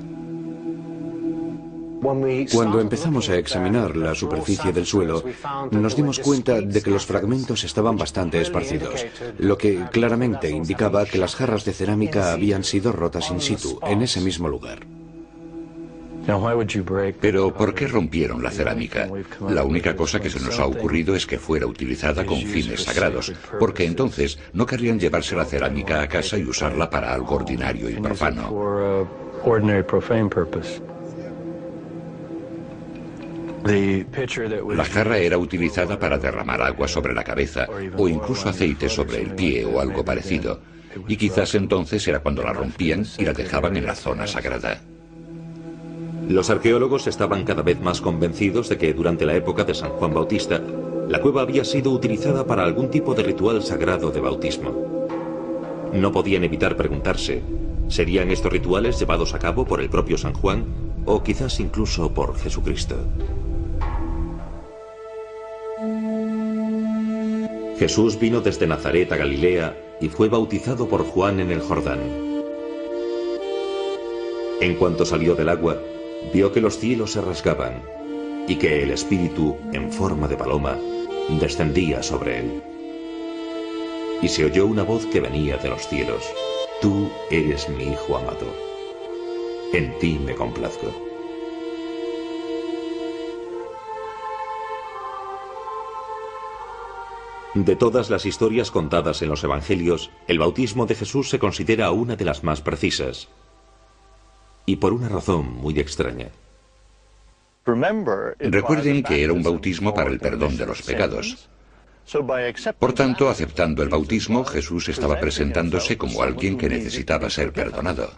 Cuando empezamos a examinar la superficie del suelo, nos dimos cuenta de que los fragmentos estaban bastante esparcidos, lo que claramente indicaba que las jarras de cerámica habían sido rotas in situ, en ese mismo lugar. Pero ¿por qué rompieron la cerámica? La única cosa que se nos ha ocurrido es que fuera utilizada con fines sagrados, porque entonces no querrían llevarse la cerámica a casa y usarla para algo ordinario y profano. La jarra era utilizada para derramar agua sobre la cabeza o incluso aceite sobre el pie o algo parecido, y quizás entonces era cuando la rompían y la dejaban en la zona sagrada. Los arqueólogos estaban cada vez más convencidos de que durante la época de San Juan Bautista, la cueva había sido utilizada para algún tipo de ritual sagrado de bautismo. No podían evitar preguntarse, ¿serían estos rituales llevados a cabo por el propio San Juan o quizás incluso por Jesucristo? Jesús vino desde Nazaret a Galilea y fue bautizado por Juan en el Jordán. En cuanto salió del agua, vio que los cielos se rasgaban y que el Espíritu, en forma de paloma, descendía sobre él. Y se oyó una voz que venía de los cielos: «Tú eres mi Hijo amado. En ti me complazco». De todas las historias contadas en los Evangelios, el bautismo de Jesús se considera una de las más precisas. Y por una razón muy extraña. Recuerden que era un bautismo para el perdón de los pecados. Por tanto, aceptando el bautismo, Jesús estaba presentándose como alguien que necesitaba ser perdonado.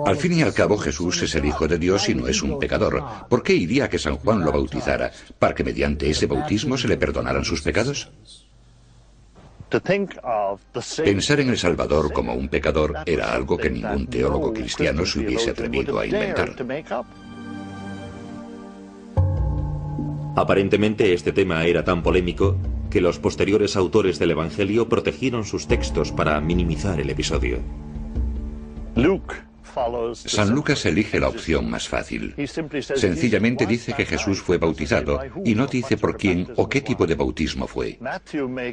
Al fin y al cabo, Jesús es el Hijo de Dios y no es un pecador. ¿Por qué iría a que San Juan lo bautizara? ¿Para que mediante ese bautismo se le perdonaran sus pecados? Pensar en el Salvador como un pecador era algo que ningún teólogo cristiano se hubiese atrevido a inventar. Aparentemente este tema era tan polémico que los posteriores autores del Evangelio protegieron sus textos para minimizar el episodio. San Lucas elige la opción más fácil. Sencillamente dice que Jesús fue bautizado y no dice por quién o qué tipo de bautismo fue.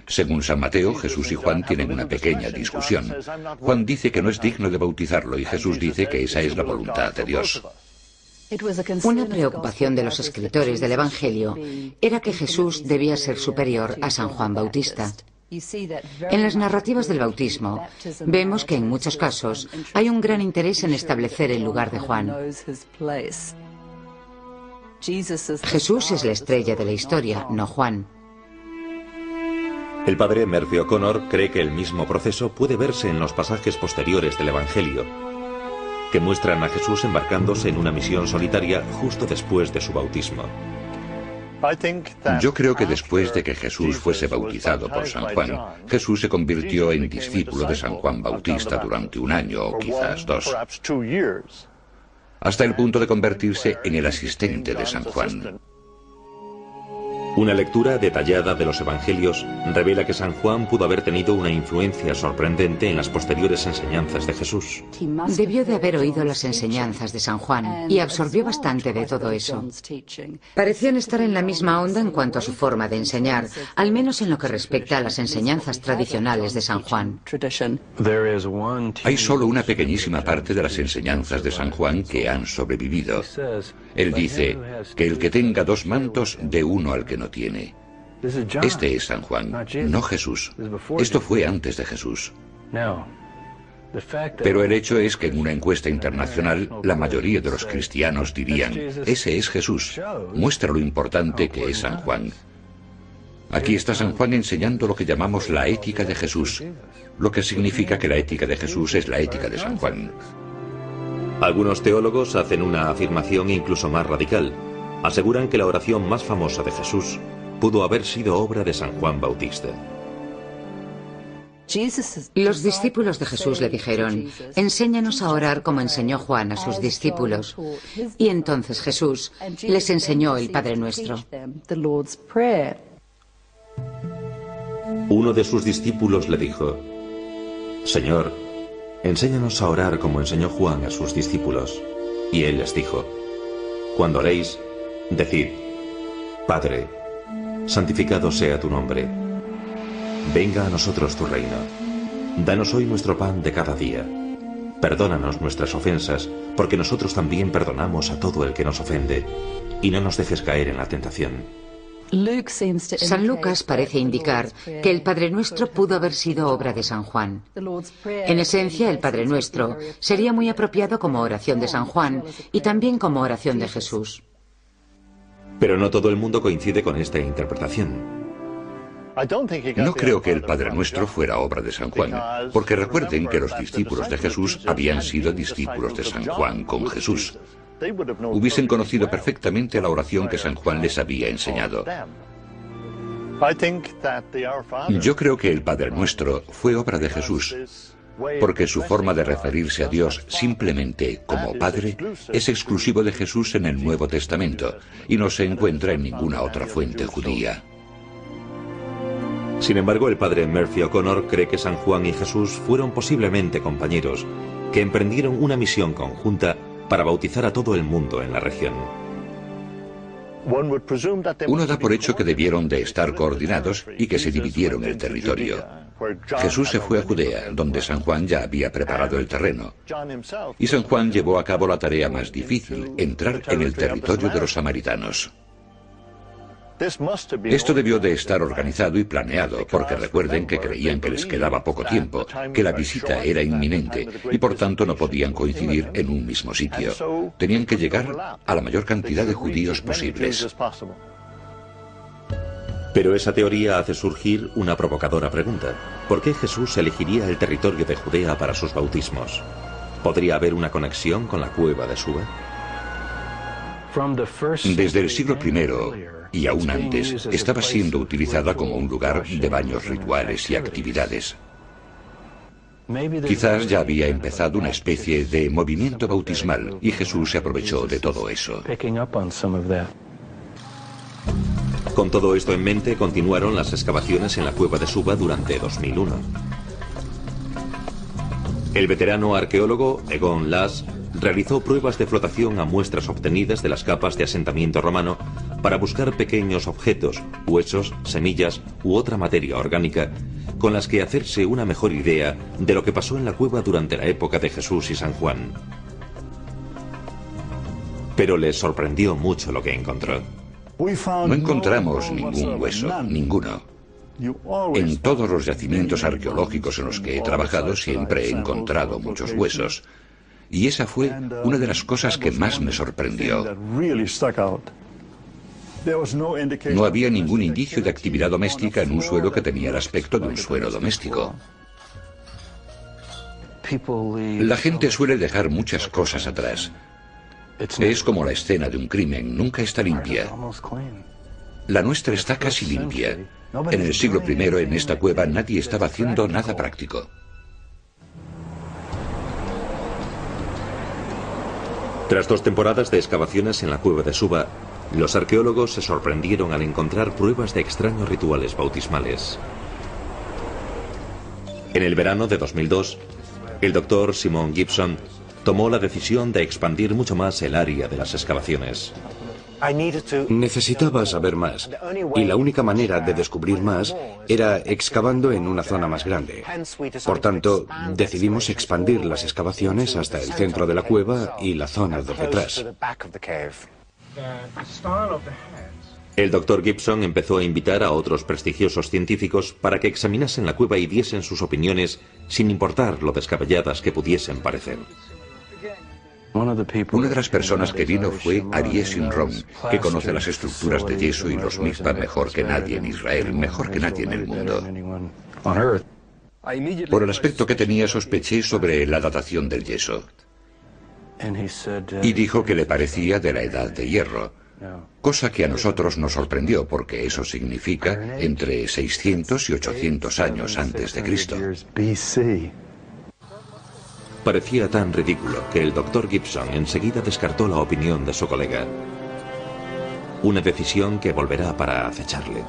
Según San Mateo, Jesús y Juan tienen una pequeña discusión. Juan dice que no es digno de bautizarlo y Jesús dice que esa es la voluntad de Dios. Una preocupación de los escritores del Evangelio era que Jesús debía ser superior a San Juan Bautista. En las narrativas del bautismo, vemos que en muchos casos hay un gran interés en establecer el lugar de Juan. Jesús es la estrella de la historia, no Juan. El padre Murphy O'Connor cree que el mismo proceso puede verse en los pasajes posteriores del Evangelio, que muestran a Jesús embarcándose en una misión solitaria justo después de su bautismo. Yo creo que después de que Jesús fuese bautizado por San Juan, Jesús se convirtió en discípulo de San Juan Bautista durante 1 año o quizás 2, hasta el punto de convertirse en el asistente de San Juan. Una lectura detallada de los Evangelios revela que San Juan pudo haber tenido una influencia sorprendente en las posteriores enseñanzas de Jesús. Debió de haber oído las enseñanzas de San Juan y absorbió bastante de todo eso. Parecían estar en la misma onda en cuanto a su forma de enseñar, al menos en lo que respecta a las enseñanzas tradicionales de San Juan. Hay solo una pequeñísima parte de las enseñanzas de San Juan que han sobrevivido. Él dice que el que tenga 2 mantos, dé uno al que no tiene. Este es San Juan, no Jesús. Esto fue antes de Jesús. Pero el hecho es que en una encuesta internacional, la mayoría de los cristianos dirían: ese es Jesús. Muestra lo importante que es San Juan. Aquí está San Juan enseñando lo que llamamos la ética de Jesús, lo que significa que la ética de Jesús es la ética de San Juan. Algunos teólogos hacen una afirmación incluso más radical. Aseguran que la oración más famosa de Jesús pudo haber sido obra de San Juan Bautista. Los discípulos de Jesús le dijeron: enséñanos a orar como enseñó Juan a sus discípulos. Y entonces Jesús les enseñó el Padre Nuestro. Uno de sus discípulos le dijo: Señor, enséñanos a orar como enseñó Juan a sus discípulos. Y él les dijo: Cuando oréis, decid: Padre, santificado sea tu nombre. Venga a nosotros tu reino. Danos hoy nuestro pan de cada día. Perdónanos nuestras ofensas, porque nosotros también perdonamos a todo el que nos ofende. Y no nos dejes caer en la tentación. San Lucas parece indicar que el Padre Nuestro pudo haber sido obra de San Juan. En esencia, el Padre Nuestro sería muy apropiado como oración de San Juan y también como oración de Jesús. Pero no todo el mundo coincide con esta interpretación. No creo que el Padre Nuestro fuera obra de San Juan, porque recuerden que los discípulos de Jesús habían sido discípulos de San Juan con Jesús. Hubiesen conocido perfectamente la oración que San Juan les había enseñado. Yo creo que el Padre Nuestro fue obra de Jesús, porque su forma de referirse a Dios simplemente como Padre es exclusivo de Jesús en el Nuevo Testamento y no se encuentra en ninguna otra fuente judía. Sin embargo, el padre Murphy O'Connor cree que San Juan y Jesús fueron posiblemente compañeros, que emprendieron una misión conjunta para bautizar a todo el mundo en la región. Uno da por hecho que debieron de estar coordinados y que se dividieron el territorio. Jesús se fue a Judea, donde San Juan ya había preparado el terreno. Y San Juan llevó a cabo la tarea más difícil, entrar en el territorio de los samaritanos. Esto debió de estar organizado y planeado, porque recuerden que creían que les quedaba poco tiempo, que la visita era inminente y por tanto no podían coincidir en un mismo sitio. Tenían que llegar a la mayor cantidad de judíos posibles. Pero esa teoría hace surgir una provocadora pregunta. ¿Por qué Jesús elegiría el territorio de Judea para sus bautismos? ¿Podría haber una conexión con la cueva de Suba? Desde el siglo I y aún antes, estaba siendo utilizada como un lugar de baños rituales y actividades. Quizás ya había empezado una especie de movimiento bautismal y Jesús se aprovechó de todo eso. Con todo esto en mente, continuaron las excavaciones en la cueva de Suba durante 2001. El veterano arqueólogo Egon Lass realizó pruebas de flotación a muestras obtenidas de las capas de asentamiento romano para buscar pequeños objetos, huesos, semillas u otra materia orgánica con las que hacerse una mejor idea de lo que pasó en la cueva durante la época de Jesús y San Juan. Pero les sorprendió mucho lo que encontró. No encontramos ningún hueso, ninguno. En todos los yacimientos arqueológicos en los que he trabajado siempre he encontrado muchos huesos. Y esa fue una de las cosas que más me sorprendió. No había ningún indicio de actividad doméstica en un suelo que tenía el aspecto de un suelo doméstico. La gente suele dejar muchas cosas atrás. Es como la escena de un crimen, nunca está limpia. La nuestra está casi limpia. En el siglo I, en esta cueva, nadie estaba haciendo nada práctico. Tras 2 temporadas de excavaciones en la cueva de Suba, los arqueólogos se sorprendieron al encontrar pruebas de extraños rituales bautismales. En el verano de 2002, el doctor Simon Gibson tomó la decisión de expandir mucho más el área de las excavaciones. Necesitaba saber más, y la única manera de descubrir más era excavando en una zona más grande. Por tanto, decidimos expandir las excavaciones hasta el centro de la cueva y la zona de detrás. El doctor Gibson empezó a invitar a otros prestigiosos científicos para que examinasen la cueva y diesen sus opiniones sin importar lo descabelladas que pudiesen parecer. Una de las personas que vino fue Aryeh Shimron, que conoce las estructuras de yeso y los mikvah mejor que nadie en Israel, mejor que nadie en el mundo. Por el aspecto que tenía, sospeché sobre la datación del yeso. Y dijo que le parecía de la edad de hierro, cosa que a nosotros nos sorprendió porque eso significa entre 600 y 800 años antes de Cristo. Parecía tan ridículo que el doctor Gibson enseguida descartó la opinión de su colega. Una decisión que volverá para acecharle.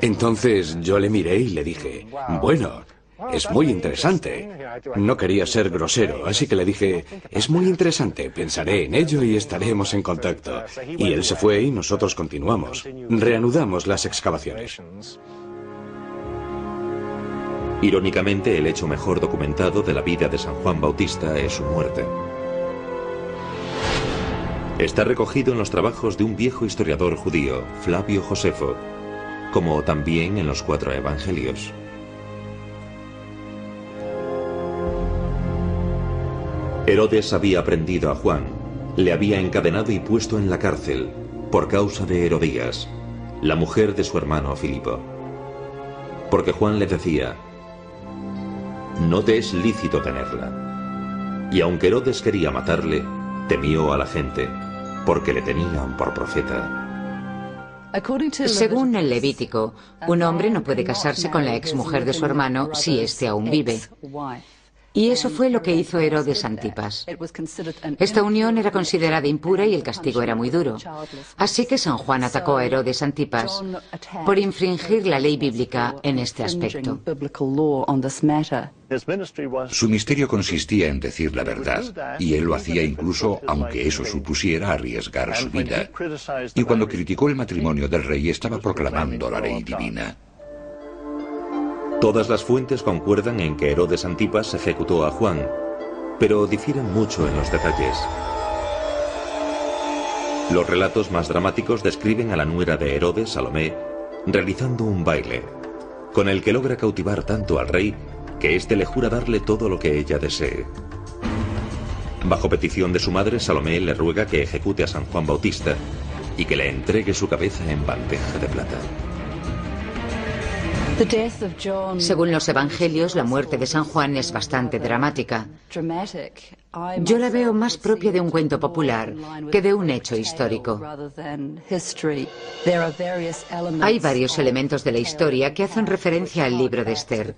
Entonces yo le miré y le dije, bueno, es muy interesante. No quería ser grosero, así que le dije, es muy interesante, pensaré en ello y estaremos en contacto. Y él se fue y nosotros continuamos. Reanudamos las excavaciones. Irónicamente, el hecho mejor documentado de la vida de San Juan Bautista es su muerte. Está recogido en los trabajos de un viejo historiador judío, Flavio Josefo, como también en los 4 evangelios. Herodes había prendido a Juan, le había encadenado y puesto en la cárcel por causa de Herodías, la mujer de su hermano Filipo. Porque Juan le decía, no te es lícito tenerla. Y aunque Herodes quería matarle, temió a la gente, porque le tenían por profeta. Según el Levítico, un hombre no puede casarse con la exmujer de su hermano si éste aún vive. Y eso fue lo que hizo Herodes Antipas. Esta unión era considerada impura y el castigo era muy duro. Así que San Juan atacó a Herodes Antipas por infringir la ley bíblica en este aspecto. Su misterio consistía en decir la verdad, y él lo hacía incluso aunque eso supusiera arriesgar su vida. Y cuando criticó el matrimonio del rey estaba proclamando la ley divina. Todas las fuentes concuerdan en que Herodes Antipas ejecutó a Juan, pero difieren mucho en los detalles. Los relatos más dramáticos describen a la nuera de Herodes, Salomé, realizando un baile, con el que logra cautivar tanto al rey que éste le jura darle todo lo que ella desee. Bajo petición de su madre, Salomé le ruega que ejecute a San Juan Bautista y que le entregue su cabeza en bandeja de plata. Según los evangelios, la muerte de San Juan es bastante dramática. Yo la veo más propia de un cuento popular que de un hecho histórico. Hay varios elementos de la historia que hacen referencia al libro de Esther.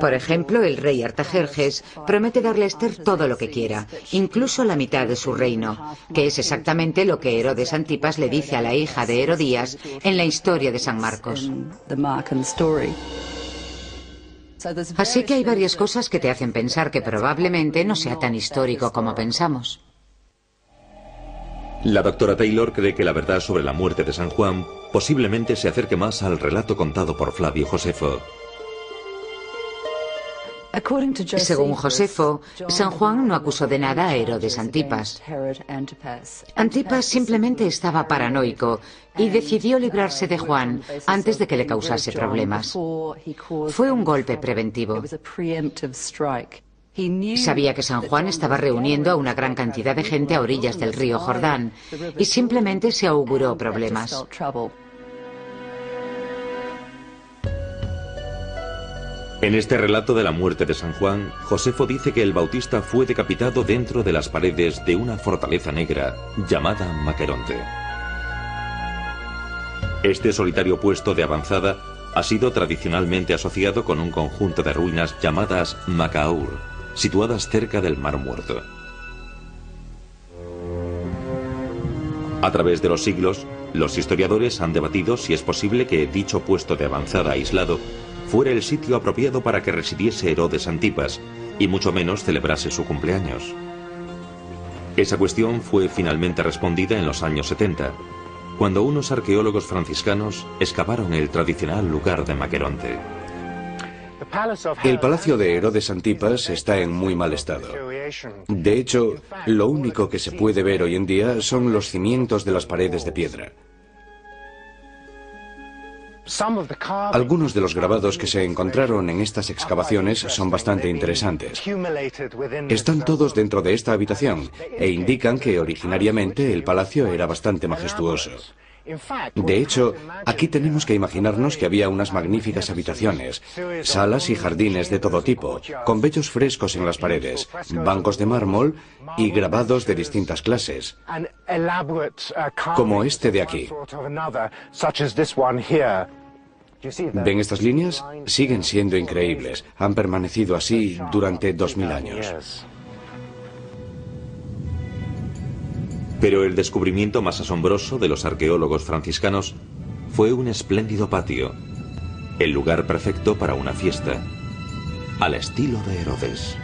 Por ejemplo, el rey Artajerjes promete darle a Esther todo lo que quiera, incluso la mitad de su reino, que es exactamente lo que Herodes Antipas le dice a la hija de Herodías en la historia de San Marcos. Así que hay varias cosas que te hacen pensar que probablemente no sea tan histórico como pensamos. La doctora Taylor cree que la verdad sobre la muerte de San Juan posiblemente se acerque más al relato contado por Flavio Josefo. Según Josefo, San Juan no acusó de nada a Herodes Antipas. Antipas simplemente estaba paranoico y decidió librarse de Juan antes de que le causase problemas. Fue un golpe preventivo. Sabía que San Juan estaba reuniendo a una gran cantidad de gente a orillas del río Jordán y simplemente se auguró problemas. En este relato de la muerte de San Juan, Josefo dice que el Bautista fue decapitado dentro de las paredes de una fortaleza negra llamada Maqueronte. Este solitario puesto de avanzada ha sido tradicionalmente asociado con un conjunto de ruinas llamadas Macaur, situadas cerca del Mar Muerto. A través de los siglos, los historiadores han debatido si es posible que dicho puesto de avanzada aislado fuera el sitio apropiado para que residiese Herodes Antipas, y mucho menos celebrase su cumpleaños. Esa cuestión fue finalmente respondida en los años 70, cuando unos arqueólogos franciscanos excavaron el tradicional lugar de Maqueronte. El palacio de Herodes Antipas está en muy mal estado. De hecho, lo único que se puede ver hoy en día son los cimientos de las paredes de piedra. Algunos de los grabados que se encontraron en estas excavaciones son bastante interesantes. Están todos dentro de esta habitación e indican que originariamente el palacio era bastante majestuoso. De hecho, aquí tenemos que imaginarnos que había unas magníficas habitaciones, salas y jardines de todo tipo, con bellos frescos en las paredes, bancos de mármol y grabados de distintas clases, como este de aquí. ¿Ven estas líneas? Siguen siendo increíbles. Han permanecido así durante 2000 años. Pero el descubrimiento más asombroso de los arqueólogos franciscanos fue un espléndido patio, El lugar perfecto para una fiesta, al estilo de Herodes.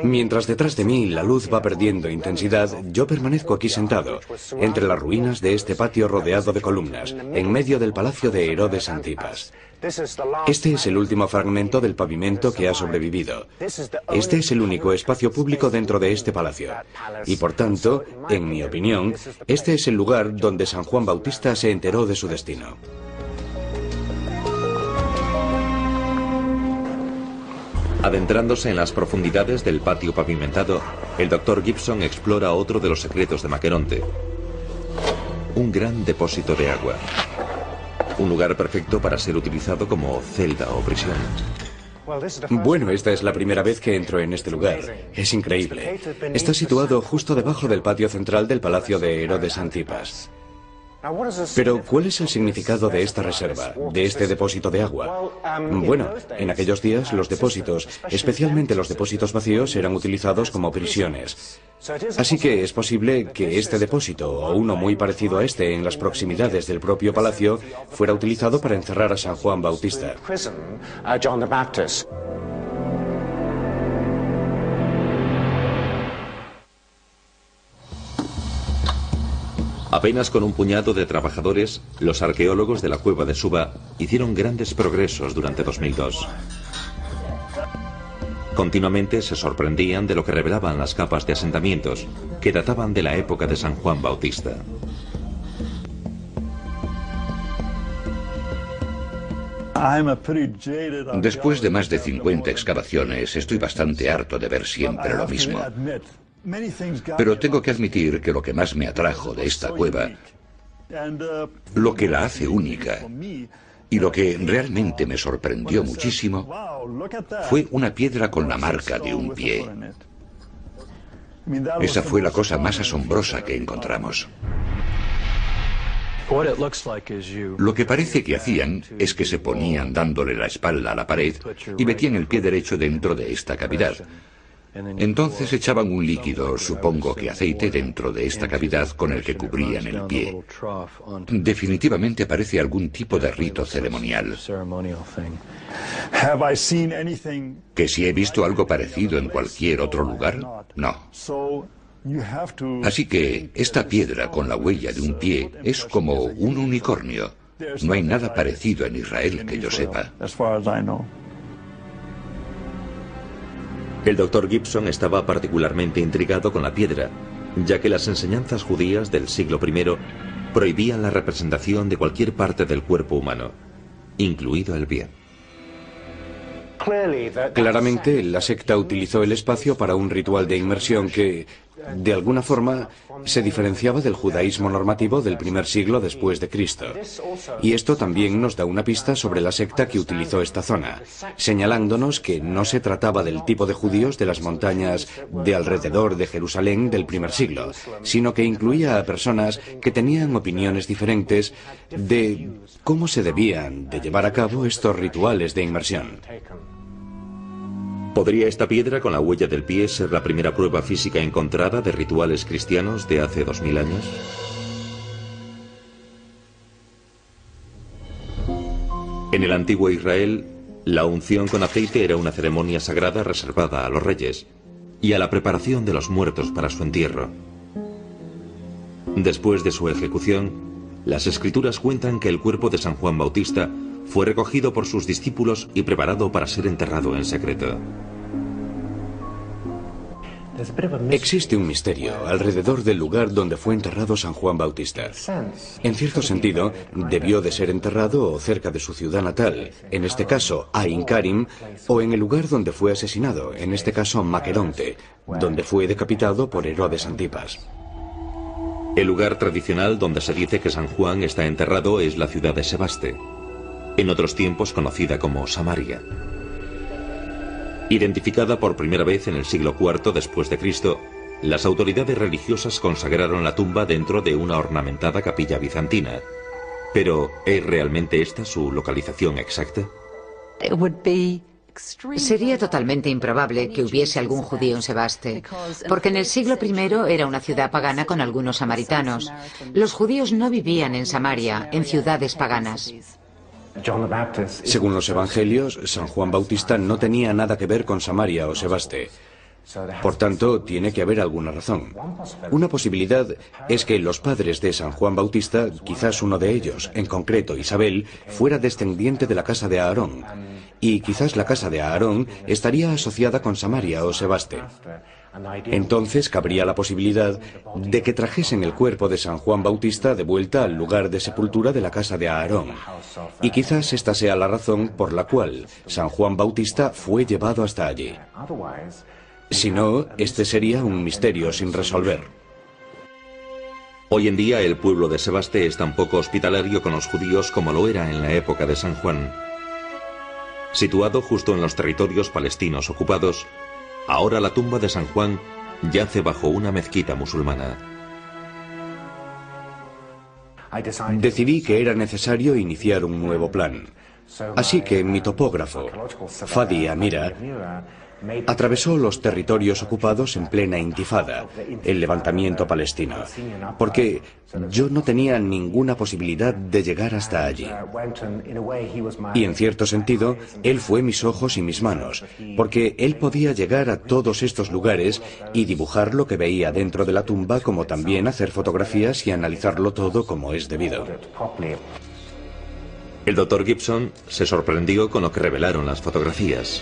Mientras detrás de mí la luz va perdiendo intensidad, yo permanezco aquí sentado, entre las ruinas de este patio rodeado de columnas, en medio del palacio de Herodes Antipas. Este es el último fragmento del pavimento que ha sobrevivido. Este es el único espacio público dentro de este palacio. Y por tanto, en mi opinión, este es el lugar donde San Juan Bautista se enteró de su destino. Adentrándose en las profundidades del patio pavimentado, el Dr. Gibson explora otro de los secretos de Maqueronte. Un gran depósito de agua. Un lugar perfecto para ser utilizado como celda o prisión. Bueno, esta es la primera vez que entro en este lugar. Es increíble. Está situado justo debajo del patio central del palacio de Herodes Antipas. Pero, ¿cuál es el significado de esta reserva, de este depósito de agua? Bueno, en aquellos días los depósitos, especialmente los depósitos vacíos, eran utilizados como prisiones. Así que es posible que este depósito, o uno muy parecido a este en las proximidades del propio palacio, fuera utilizado para encerrar a San Juan Bautista. Apenas con un puñado de trabajadores, los arqueólogos de la cueva de Suba hicieron grandes progresos durante 2002. Continuamente se sorprendían de lo que revelaban las capas de asentamientos, que databan de la época de San Juan Bautista. Después de más de 50 excavaciones, estoy bastante harto de ver siempre lo mismo. Pero tengo que admitir que lo que más me atrajo de esta cueva, lo que la hace única, y lo que realmente me sorprendió muchísimo, fue una piedra con la marca de un pie. Esa fue la cosa más asombrosa que encontramos. Lo que parece que hacían es que se ponían dándole la espalda a la pared y metían el pie derecho dentro de esta cavidad. Entonces echaban un líquido, supongo que aceite, dentro de esta cavidad con el que cubrían el pie. Definitivamente parece algún tipo de rito ceremonial. ¿Que si he visto algo parecido en cualquier otro lugar? No. Así que esta piedra con la huella de un pie es como un unicornio. No hay nada parecido en Israel que yo sepa. El Dr. Gibson estaba particularmente intrigado con la piedra, ya que las enseñanzas judías del siglo I prohibían la representación de cualquier parte del cuerpo humano, incluido el pie. Claramente, la secta utilizó el espacio para un ritual de inmersión que, de alguna forma, se diferenciaba del judaísmo normativo del primer siglo después de Cristo. Y esto también nos da una pista sobre la secta que utilizó esta zona, señalándonos que no se trataba del tipo de judíos de las montañas de alrededor de Jerusalén del primer siglo, sino que incluía a personas que tenían opiniones diferentes de cómo se debían de llevar a cabo estos rituales de inmersión. ¿Podría esta piedra con la huella del pie ser la primera prueba física encontrada de rituales cristianos de hace 2000 años? En el antiguo Israel, la unción con aceite era una ceremonia sagrada reservada a los reyes y a la preparación de los muertos para su entierro. Después de su ejecución, las escrituras cuentan que el cuerpo de San Juan Bautista fue recogido por sus discípulos y preparado para ser enterrado en secreto. Existe un misterio alrededor del lugar donde fue enterrado San Juan Bautista. En cierto sentido, debió de ser enterrado o cerca de su ciudad natal, en este caso Ain Karim, o en el lugar donde fue asesinado, en este caso Maqueronte, donde fue decapitado por Herodes Antipas. El lugar tradicional donde se dice que San Juan está enterrado es la ciudad de Sebaste, en otros tiempos conocida como Samaria. Identificada por primera vez en el siglo IV después de Cristo, las autoridades religiosas consagraron la tumba dentro de una ornamentada capilla bizantina. Pero, ¿es realmente esta su localización exacta? Sería totalmente improbable que hubiese algún judío en Sebaste, porque en el siglo I era una ciudad pagana con algunos samaritanos. Los judíos no vivían en Samaria, en ciudades paganas. Según los evangelios, San Juan Bautista no tenía nada que ver con Samaria o Sebaste. Por tanto, tiene que haber alguna razón. Una posibilidad es que los padres de San Juan Bautista, quizás uno de ellos, en concreto Isabel, fuera descendiente de la casa de Aarón. Y quizás la casa de Aarón estaría asociada con Samaria o Sebaste. Entonces cabría la posibilidad de que trajesen el cuerpo de San Juan Bautista de vuelta al lugar de sepultura de la casa de Aarón. Y quizás esta sea la razón por la cual San Juan Bautista fue llevado hasta allí. Si no, este sería un misterio sin resolver. Hoy en día el pueblo de Sebaste es tan poco hospitalario con los judíos como lo era en la época de San Juan. Situado justo en los territorios palestinos ocupados, ahora la tumba de San Juan yace bajo una mezquita musulmana. Decidí que era necesario iniciar un nuevo plan. Así que mi topógrafo, Fadi Amira, atravesó los territorios ocupados en plena intifada, el levantamiento palestino, porque yo no tenía ninguna posibilidad de llegar hasta allí. Y en cierto sentido, él fue mis ojos y mis manos, porque él podía llegar a todos estos lugares y dibujar lo que veía dentro de la tumba, como también hacer fotografías y analizarlo todo como es debido. El Dr. Gibson se sorprendió con lo que revelaron las fotografías.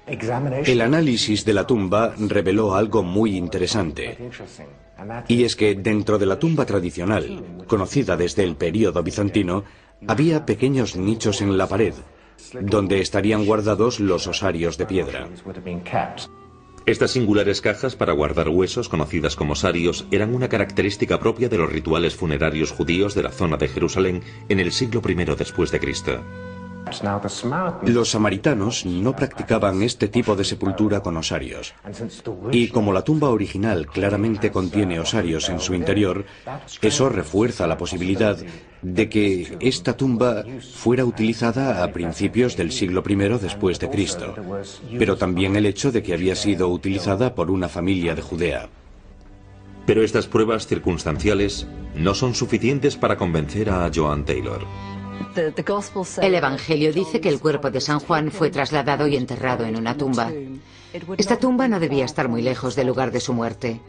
El análisis de la tumba reveló algo muy interesante. Y es que dentro de la tumba tradicional, conocida desde el período bizantino, había pequeños nichos en la pared, donde estarían guardados los osarios de piedra. Estas singulares cajas para guardar huesos, conocidas como osarios, eran una característica propia de los rituales funerarios judíos de la zona de Jerusalén en el siglo I después de Cristo. Los samaritanos no practicaban este tipo de sepultura con osarios. Y como la tumba original claramente contiene osarios en su interior, eso refuerza la posibilidad de que esta tumba fuera utilizada a principios del siglo I después de Cristo, pero también el hecho de que había sido utilizada por una familia de Judea. Pero estas pruebas circunstanciales no son suficientes para convencer a Joan Taylor. El Evangelio dice que el cuerpo de San Juan fue trasladado y enterrado en una tumba. Esta tumba no debía estar muy lejos del lugar de su muerte.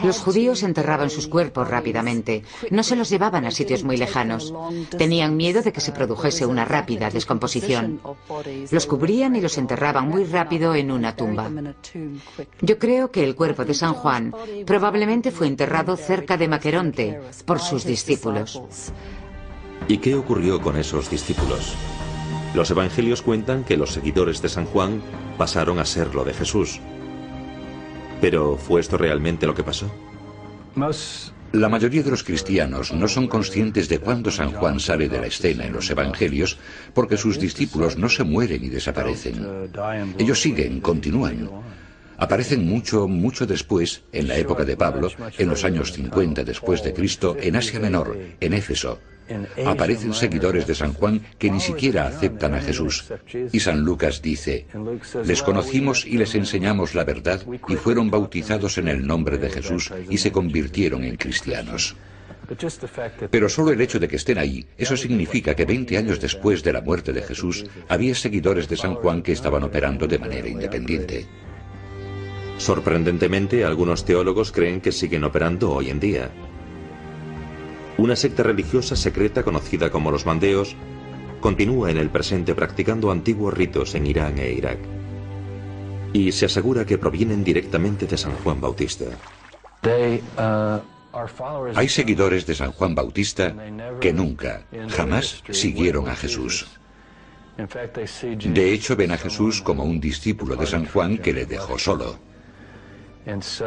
Los judíos enterraban sus cuerpos rápidamente, no se los llevaban a sitios muy lejanos. Tenían miedo de que se produjese una rápida descomposición. Los cubrían y los enterraban muy rápido en una tumba. Yo creo que el cuerpo de San Juan probablemente fue enterrado cerca de Maqueronte por sus discípulos. ¿Y qué ocurrió con esos discípulos? Los evangelios cuentan que los seguidores de San Juan pasaron a ser lo de Jesús. ¿Pero fue esto realmente lo que pasó? La mayoría de los cristianos no son conscientes de cuándo San Juan sale de la escena en los evangelios, porque sus discípulos no se mueren y desaparecen. Ellos siguen, continúan. Aparecen mucho después, en la época de Pablo, en los años 50 después de Cristo, en Asia Menor, en Éfeso. Aparecen seguidores de San Juan que ni siquiera aceptan a Jesús. Y San Lucas dice: les conocimos y les enseñamos la verdad y fueron bautizados en el nombre de Jesús y se convirtieron en cristianos. Pero solo el hecho de que estén ahí, eso significa que 20 años después de la muerte de Jesús, había seguidores de San Juan que estaban operando de manera independiente. Sorprendentemente, algunos teólogos creen que siguen operando hoy en día. Una secta religiosa secreta conocida como los Mandeos continúa en el presente practicando antiguos ritos en Irán e Irak. Y se asegura que provienen directamente de San Juan Bautista. Hay seguidores de San Juan Bautista que nunca, jamás siguieron a Jesús. De hecho, ven a Jesús como un discípulo de San Juan que le dejó solo.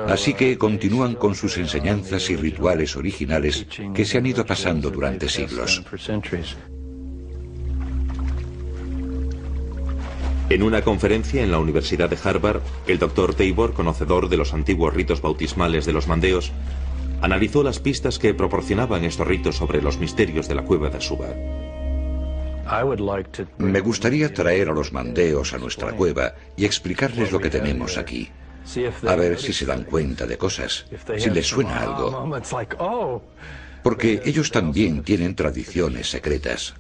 Así que continúan con sus enseñanzas y rituales originales que se han ido pasando durante siglos. En una conferencia en la Universidad de Harvard, el Dr. Tabor, conocedor de los antiguos ritos bautismales de los Mandeos, analizó las pistas que proporcionaban estos ritos sobre los misterios de la cueva de Suba. Me gustaría traer a los mandeos a nuestra cueva y explicarles lo que tenemos aquí. A ver si se dan cuenta de cosas, si les suena algo. Porque ellos también tienen tradiciones secretas.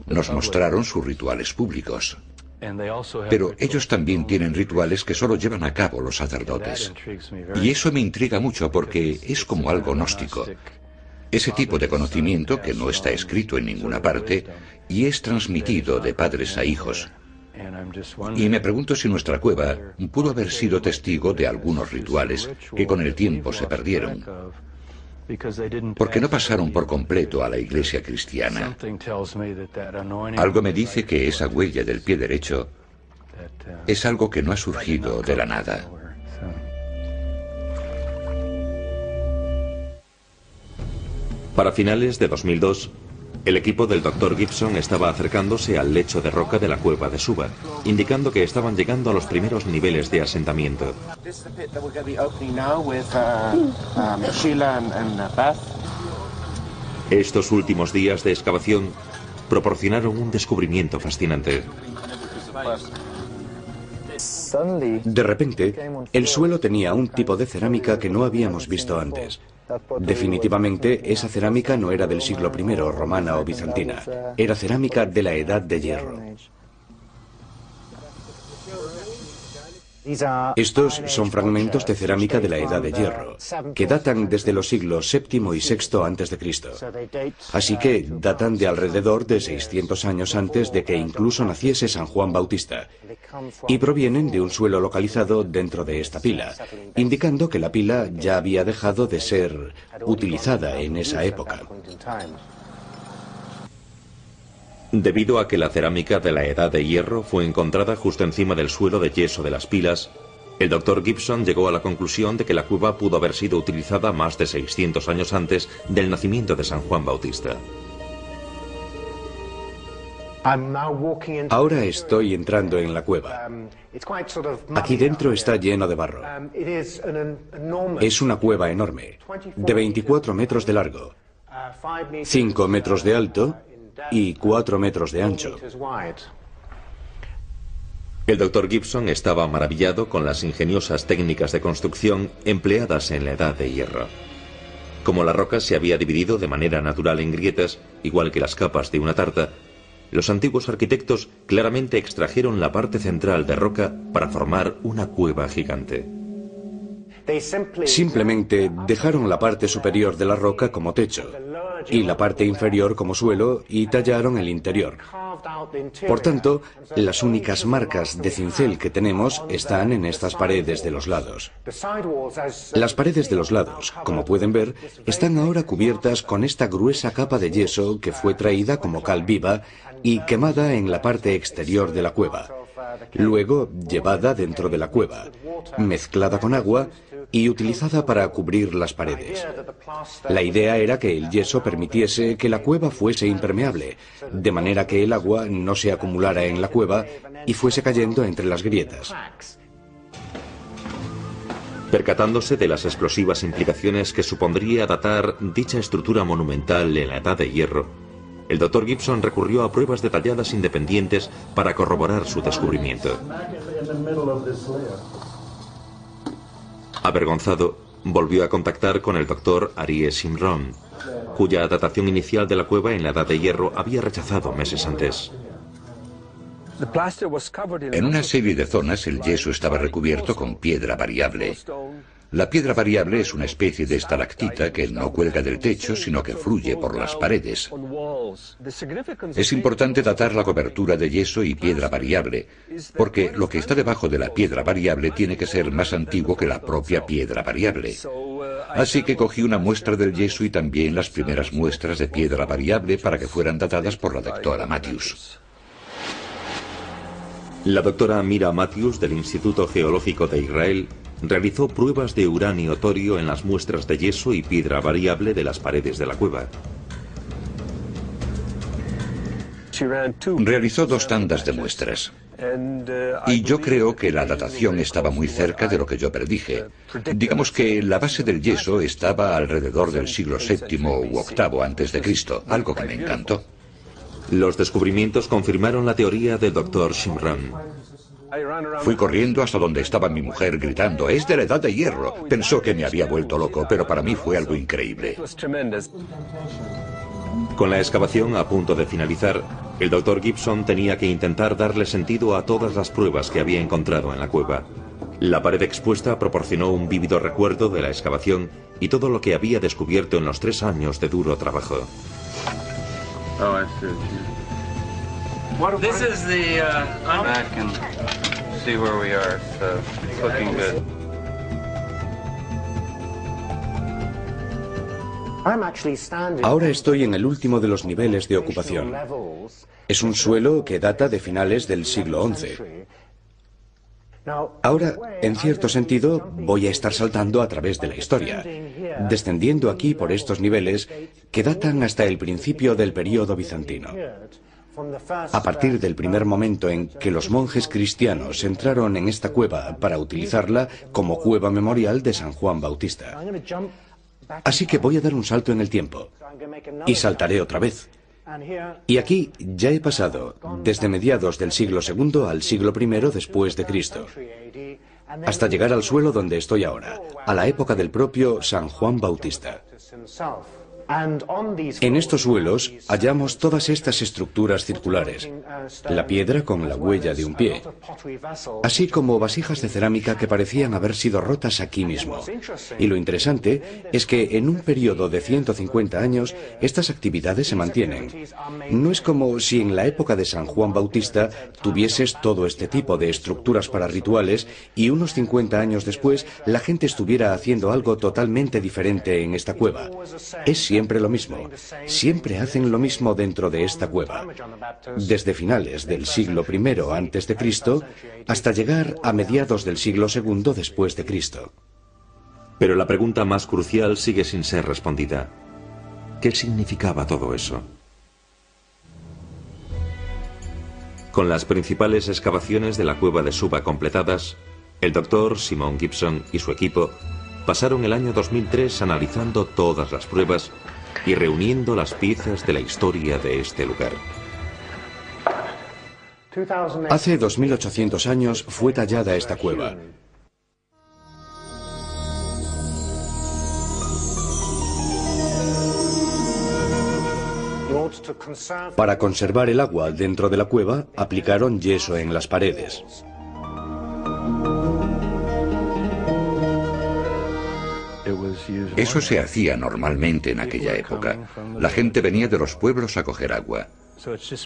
Nos mostraron sus rituales públicos. Pero ellos también tienen rituales que solo llevan a cabo los sacerdotes. Y eso me intriga mucho porque es como algo gnóstico. Ese tipo de conocimiento que no está escrito en ninguna parte y es transmitido de padres a hijos. Y me pregunto si nuestra cueva pudo haber sido testigo de algunos rituales que con el tiempo se perdieron, porque no pasaron por completo a la iglesia cristiana. Algo me dice que esa huella del pie derecho es algo que no ha surgido de la nada. Para finales de 2002, el equipo del Dr. Gibson estaba acercándose al lecho de roca de la cueva de Suba, indicando que estaban llegando a los primeros niveles de asentamiento. Estos últimos días de excavación proporcionaron un descubrimiento fascinante. De repente, el suelo tenía un tipo de cerámica que no habíamos visto antes. Definitivamente, esa cerámica no era del siglo I, romana o bizantina. Era cerámica de la Edad de Hierro. Estos son fragmentos de cerámica de la Edad de Hierro, que datan desde los siglos VII y VI antes de Cristo. Así que datan de alrededor de 600 años antes de que incluso naciese San Juan Bautista, y provienen de un suelo localizado dentro de esta pila, indicando que la pila ya había dejado de ser utilizada en esa época. Debido a que la cerámica de la Edad de Hierro fue encontrada justo encima del suelo de yeso de las pilas, el Dr. Gibson llegó a la conclusión de que la cueva pudo haber sido utilizada más de 600 años antes del nacimiento de San Juan Bautista. Ahora estoy entrando en la cueva. Aquí dentro está lleno de barro. Es una cueva enorme, de 24 metros de largo, 5 metros de alto y 4 metros de ancho. El Dr. Gibson estaba maravillado con las ingeniosas técnicas de construcción empleadas en la Edad de Hierro. Como la roca se había dividido de manera natural en grietas, igual que las capas de una tarta, los antiguos arquitectos claramente extrajeron la parte central de roca para formar una cueva gigante. Simplemente dejaron la parte superior de la roca como techo y la parte inferior como suelo y tallaron el interior. Por tanto, las únicas marcas de cincel que tenemos están en estas paredes de los lados. Las paredes de los lados, como pueden ver, están ahora cubiertas con esta gruesa capa de yeso que fue traída como cal viva y quemada en la parte exterior de la cueva, luego llevada dentro de la cueva, mezclada con agua y utilizada para cubrir las paredes. La idea era que el yeso permitiese que la cueva fuese impermeable, de manera que el agua no se acumulara en la cueva y fuese cayendo entre las grietas. Percatándose de las explosivas implicaciones que supondría datar dicha estructura monumental en la Edad de Hierro, el Dr. Gibson recurrió a pruebas detalladas independientes para corroborar su descubrimiento. Avergonzado, volvió a contactar con el Dr. Aryeh Shimron, cuya datación inicial de la cueva en la Edad de Hierro había rechazado meses antes. En una serie de zonas el yeso estaba recubierto con piedra variable. La piedra variable es una especie de estalactita que no cuelga del techo, sino que fluye por las paredes. Es importante datar la cobertura de yeso y piedra variable, porque lo que está debajo de la piedra variable tiene que ser más antiguo que la propia piedra variable. Así que cogí una muestra del yeso y también las primeras muestras de piedra variable para que fueran datadas por la doctora Matthews. La doctora Mira Matthews del Instituto Geológico de Israel realizó pruebas de uranio torio en las muestras de yeso y piedra variable de las paredes de la cueva. Realizó 2 tandas de muestras. Y yo creo que la datación estaba muy cerca de lo que yo predije. Digamos que la base del yeso estaba alrededor del siglo VII u VIII antes de Cristo, algo que me encantó. Los descubrimientos confirmaron la teoría del Dr. Shimron. Fui corriendo hasta donde estaba mi mujer gritando, ¡es de la edad de hierro! Pensó que me había vuelto loco, pero para mí fue algo increíble. Con la excavación a punto de finalizar, el Dr. Gibson tenía que intentar darle sentido a todas las pruebas que había encontrado en la cueva. La pared expuesta proporcionó un vívido recuerdo de la excavación y todo lo que había descubierto en los 3 años de duro trabajo. This is the back and see where we are. So it's looking good. Ahora estoy en el último de los niveles de ocupación. Es un suelo que data de finales del siglo XI. Ahora, en cierto sentido, voy a estar saltando a través de la historia, descendiendo aquí por estos niveles que datan hasta el principio del período bizantino. A partir del primer momento en que los monjes cristianos entraron en esta cueva para utilizarla como cueva memorial de San Juan Bautista. Así que voy a dar un salto en el tiempo y saltaré otra vez. Y aquí ya he pasado desde mediados del siglo II al siglo I después de Cristo, hasta llegar al suelo donde estoy ahora, a la época del propio San Juan Bautista. En estos suelos hallamos todas estas estructuras circulares, la piedra con la huella de un pie, así como vasijas de cerámica que parecían haber sido rotas aquí mismo. Y lo interesante es que en un periodo de 150 años estas actividades se mantienen. No es como si en la época de San Juan Bautista tuvieses todo este tipo de estructuras para rituales y unos 50 años después la gente estuviera haciendo algo totalmente diferente en esta cueva. Es siempre lo mismo. Siempre hacen lo mismo dentro de esta cueva. Desde finales del siglo I antes de Cristo hasta llegar a mediados del siglo II después de Cristo. Pero la pregunta más crucial sigue sin ser respondida. ¿Qué significaba todo eso? Con las principales excavaciones de la cueva de Suba completadas, el Dr. Simon Gibson y su equipo pasaron el año 2003 analizando todas las pruebas y reuniendo las piezas de la historia de este lugar. Hace 2800 años fue tallada esta cueva. Para conservar el agua dentro de la cueva, aplicaron yeso en las paredes. Eso se hacía normalmente en aquella época. La gente venía de los pueblos a coger agua.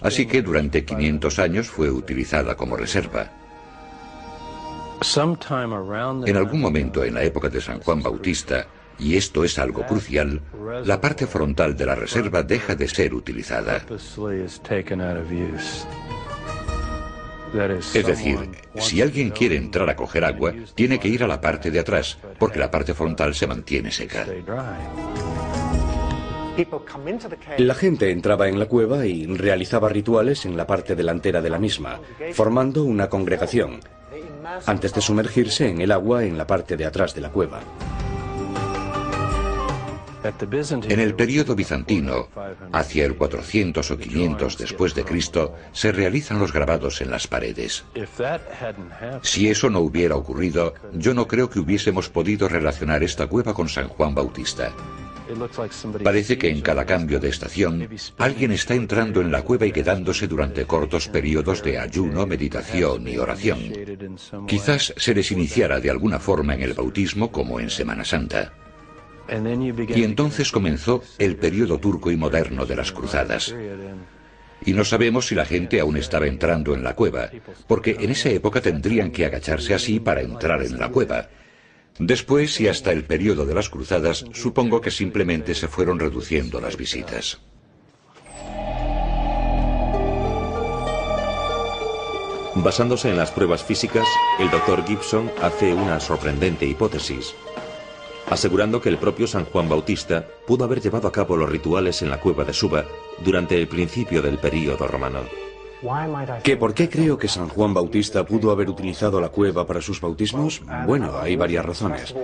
Así que durante 500 años fue utilizada como reserva. En algún momento en la época de San Juan Bautista, y esto es algo crucial, la parte frontal de la reserva deja de ser utilizada. Es decir, si alguien quiere entrar a coger agua, tiene que ir a la parte de atrás, porque la parte frontal se mantiene seca. La gente entraba en la cueva y realizaba rituales en la parte delantera de la misma, formando una congregación, antes de sumergirse en el agua en la parte de atrás de la cueva. En el período bizantino, hacia el 400 o 500 después de Cristo, se realizan los grabados en las paredes. Si eso no hubiera ocurrido, yo no creo que hubiésemos podido relacionar esta cueva con San Juan Bautista. Parece que en cada cambio de estación, alguien está entrando en la cueva y quedándose durante cortos periodos de ayuno, meditación y oración. Quizás se les iniciara de alguna forma en el bautismo como en Semana Santa. Y entonces comenzó el período turco y moderno de las cruzadas. Y no sabemos si la gente aún estaba entrando en la cueva, porque en esa época tendrían que agacharse así para entrar en la cueva. Después y hasta el período de las cruzadas, supongo que simplemente se fueron reduciendo las visitas. Basándose en las pruebas físicas, el Dr. Gibson hace una sorprendente hipótesis, asegurando que el propio San Juan Bautista pudo haber llevado a cabo los rituales en la cueva de Suba durante el principio del período romano. ¿Por qué creo que San Juan Bautista pudo haber utilizado la cueva para sus bautismos? Bueno, hay varias razones.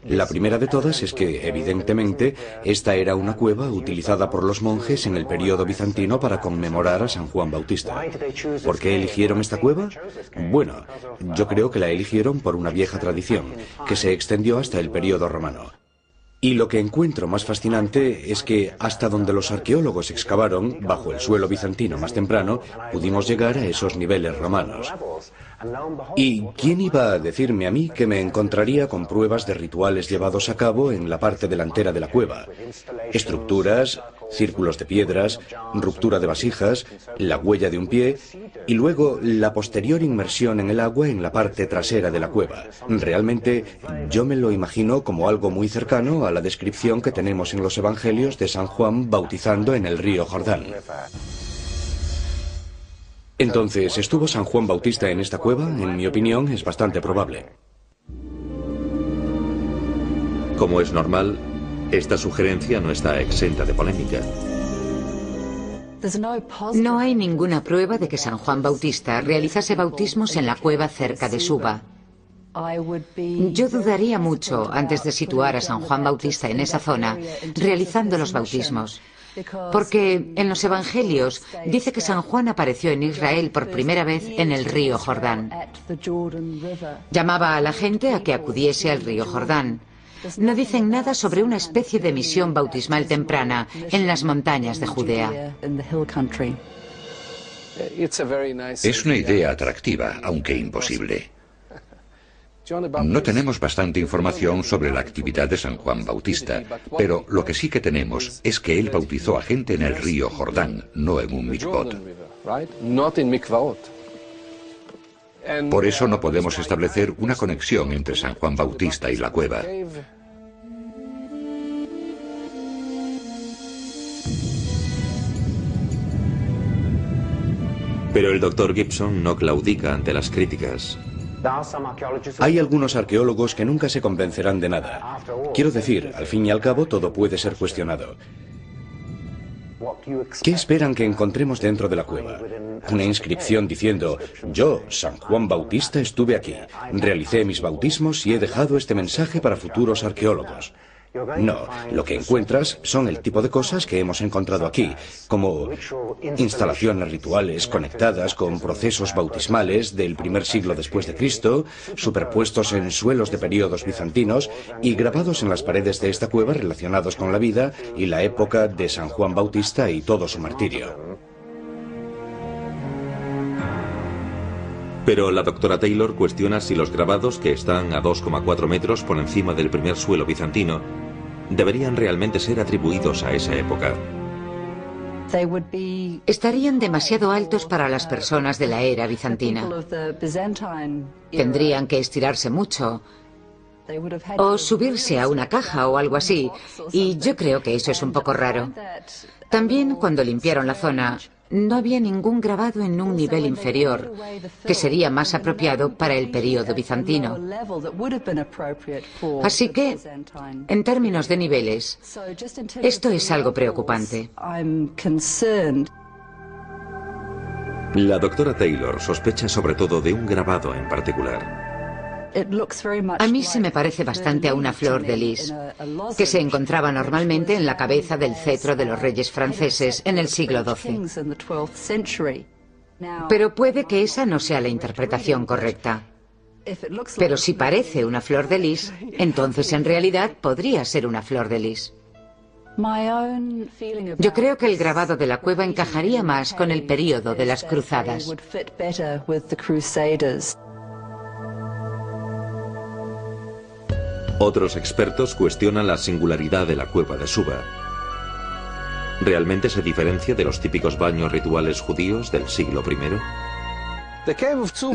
La primera de todas es que, evidentemente, esta era una cueva utilizada por los monjes en el período bizantino para conmemorar a San Juan Bautista. ¿Por qué eligieron esta cueva? Bueno, yo creo que la eligieron por una vieja tradición, que se extendió hasta el período romano. Y lo que encuentro más fascinante es que hasta donde los arqueólogos excavaron, bajo el suelo bizantino más temprano, pudimos llegar a esos niveles romanos. ¿Y quién iba a decirme a mí que me encontraría con pruebas de rituales llevados a cabo en la parte delantera de la cueva? Estructuras, círculos de piedras, ruptura de vasijas, la huella de un pie y luego la posterior inmersión en el agua en la parte trasera de la cueva. Realmente yo me lo imagino como algo muy cercano a la descripción que tenemos en los evangelios de San Juan bautizando en el río Jordán. Entonces, ¿estuvo San Juan Bautista en esta cueva? En mi opinión, es bastante probable. Como es normal, esta sugerencia no está exenta de polémica. No hay ninguna prueba de que San Juan Bautista realizase bautismos en la cueva cerca de Suba. Yo dudaría mucho antes de situar a San Juan Bautista en esa zona realizando los bautismos. Porque en los evangelios dice que San Juan apareció en Israel por primera vez en el río Jordán. Llamaba a la gente a que acudiese al río Jordán. No dicen nada sobre una especie de misión bautismal temprana en las montañas de Judea. Es una idea atractiva, aunque imposible. No tenemos bastante información sobre la actividad de San Juan Bautista, pero lo que sí que tenemos es que él bautizó a gente en el río Jordán, no en un mikvot. Por eso no podemos establecer una conexión entre San Juan Bautista y la cueva. Pero el Dr. Gibson no claudica ante las críticas. Hay algunos arqueólogos que nunca se convencerán de nada. Quiero decir, al fin y al cabo, todo puede ser cuestionado. ¿Qué esperan que encontremos dentro de la cueva? Una inscripción diciendo: yo, San Juan Bautista, estuve aquí, realicé mis bautismos y he dejado este mensaje para futuros arqueólogos. No, lo que encuentras son el tipo de cosas que hemos encontrado aquí, como instalaciones rituales conectadas con procesos bautismales del primer siglo después de Cristo, superpuestos en suelos de períodos bizantinos y grabados en las paredes de esta cueva relacionados con la vida y la época de San Juan Bautista y todo su martirio. Pero la doctora Taylor cuestiona si los grabados, que están a 2,4 metros por encima del primer suelo bizantino, deberían realmente ser atribuidos a esa época. Estarían demasiado altos para las personas de la era bizantina. Tendrían que estirarse mucho o subirse a una caja o algo así, y yo creo que eso es un poco raro. También cuando limpiaron la zona, no había ningún grabado en un nivel inferior, que sería más apropiado para el período bizantino. Así que, en términos de niveles, esto es algo preocupante. La doctora Taylor sospecha sobre todo de un grabado en particular. A mí se me parece bastante a una flor de lis, que se encontraba normalmente en la cabeza del cetro de los reyes franceses en el siglo XII. Pero puede que esa no sea la interpretación correcta. Pero si parece una flor de lis, entonces en realidad podría ser una flor de lis. Yo creo que el grabado de la cueva encajaría más con el período de las cruzadas. Otros expertos cuestionan la singularidad de la cueva de Suba. ¿Realmente se diferencia de los típicos baños rituales judíos del siglo I?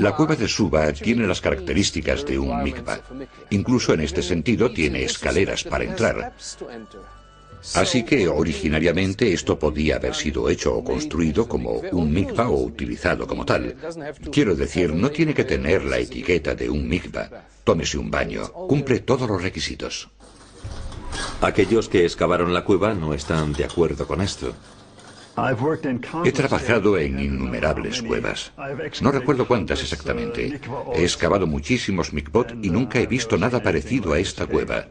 La cueva de Suba tiene las características de un mikvah. Incluso en este sentido tiene escaleras para entrar. Así que originariamente esto podía haber sido hecho o construido como un mikvah o utilizado como tal. Quiero decir, no tiene que tener la etiqueta de un mikvah. Tómese un baño, cumple todos los requisitos. Aquellos que excavaron la cueva no están de acuerdo con esto. He trabajado en innumerables cuevas. No recuerdo cuántas exactamente. He excavado muchísimos mikvot y nunca he visto nada parecido a esta cueva.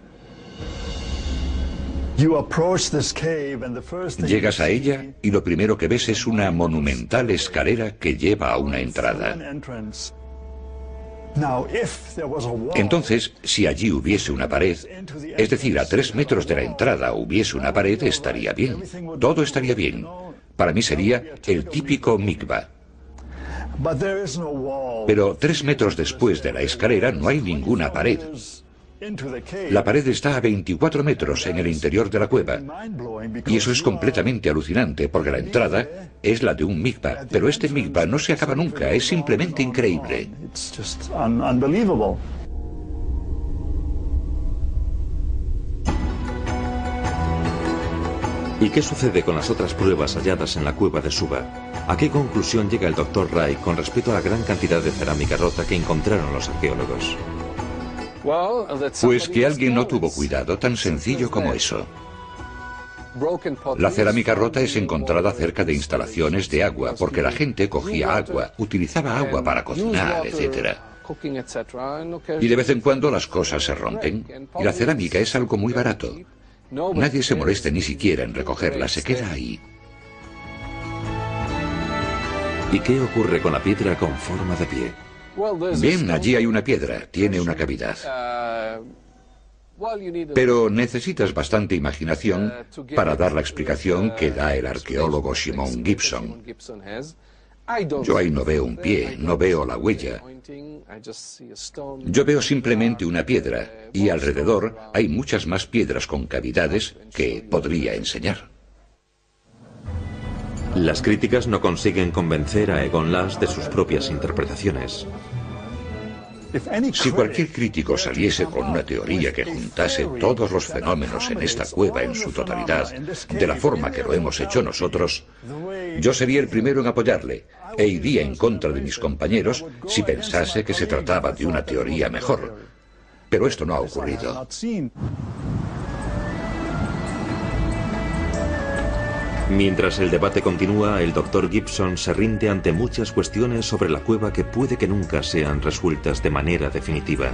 Llegas a ella y lo primero que ves es una monumental escalera que lleva a una entrada. Entonces, si allí hubiese una pared, es decir, a 3 metros de la entrada hubiese una pared, estaría bien. Todo estaría bien. Para mí sería el típico mikvah. Pero 3 metros después de la escalera no hay ninguna pared. La pared está a 24 metros en el interior de la cueva. Y eso es completamente alucinante, porque la entrada es la de un mikvah, pero este mikvah no se acaba nunca, es simplemente increíble. ¿Y qué sucede con las otras pruebas halladas en la cueva de Suba? ¿A qué conclusión llega el Dr. Ray con respecto a la gran cantidad de cerámica rota que encontraron los arqueólogos? Pues que alguien no tuvo cuidado, tan sencillo como eso. La cerámica rota es encontrada cerca de instalaciones de agua, porque la gente cogía agua, utilizaba agua para cocinar, etc. Y de vez en cuando las cosas se rompen. Y la cerámica es algo muy barato. Nadie se molesta ni siquiera en recogerla, se queda ahí. ¿Y qué ocurre con la piedra con forma de pie? Bien, allí hay una piedra, tiene una cavidad. Pero necesitas bastante imaginación para dar la explicación que da el arqueólogo Shimon Gibson. Yo ahí no veo un pie, no veo la huella. Yo veo simplemente una piedra, y alrededor hay muchas más piedras con cavidades que podría enseñar. Las críticas no consiguen convencer a Egon Lash de sus propias interpretaciones. Si cualquier crítico saliese con una teoría que juntase todos los fenómenos en esta cueva en su totalidad, de la forma que lo hemos hecho nosotros, yo sería el primero en apoyarle, e iría en contra de mis compañeros si pensase que se trataba de una teoría mejor. Pero esto no ha ocurrido. Mientras el debate continúa, el Dr. Gibson se rinde ante muchas cuestiones sobre la cueva que puede que nunca sean resueltas de manera definitiva.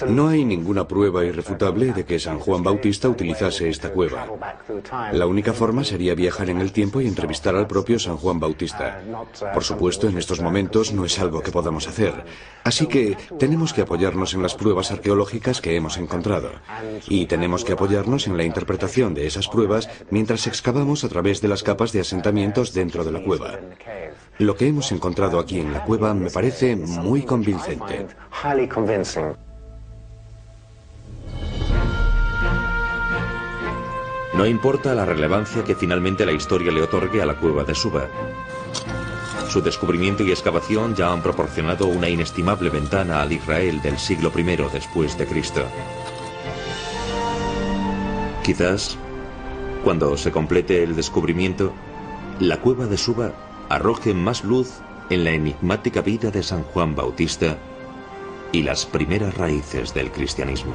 No hay ninguna prueba irrefutable de que San Juan Bautista utilizase esta cueva. La única forma sería viajar en el tiempo y entrevistar al propio San Juan Bautista. Por supuesto, en estos momentos no es algo que podamos hacer. Así que tenemos que apoyarnos en las pruebas arqueológicas que hemos encontrado. Y tenemos que apoyarnos en la interpretación de esas pruebas mientras excavamos a través de las capas de asentamientos dentro de la cueva. Lo que hemos encontrado aquí en la cueva me parece muy convincente. No importa la relevancia que finalmente la historia le otorgue a la cueva de Suba. Su descubrimiento y excavación ya han proporcionado una inestimable ventana al Israel del siglo I después de Cristo. Quizás, cuando se complete el descubrimiento, la cueva de Suba arroje más luz en la enigmática vida de San Juan Bautista y las primeras raíces del cristianismo.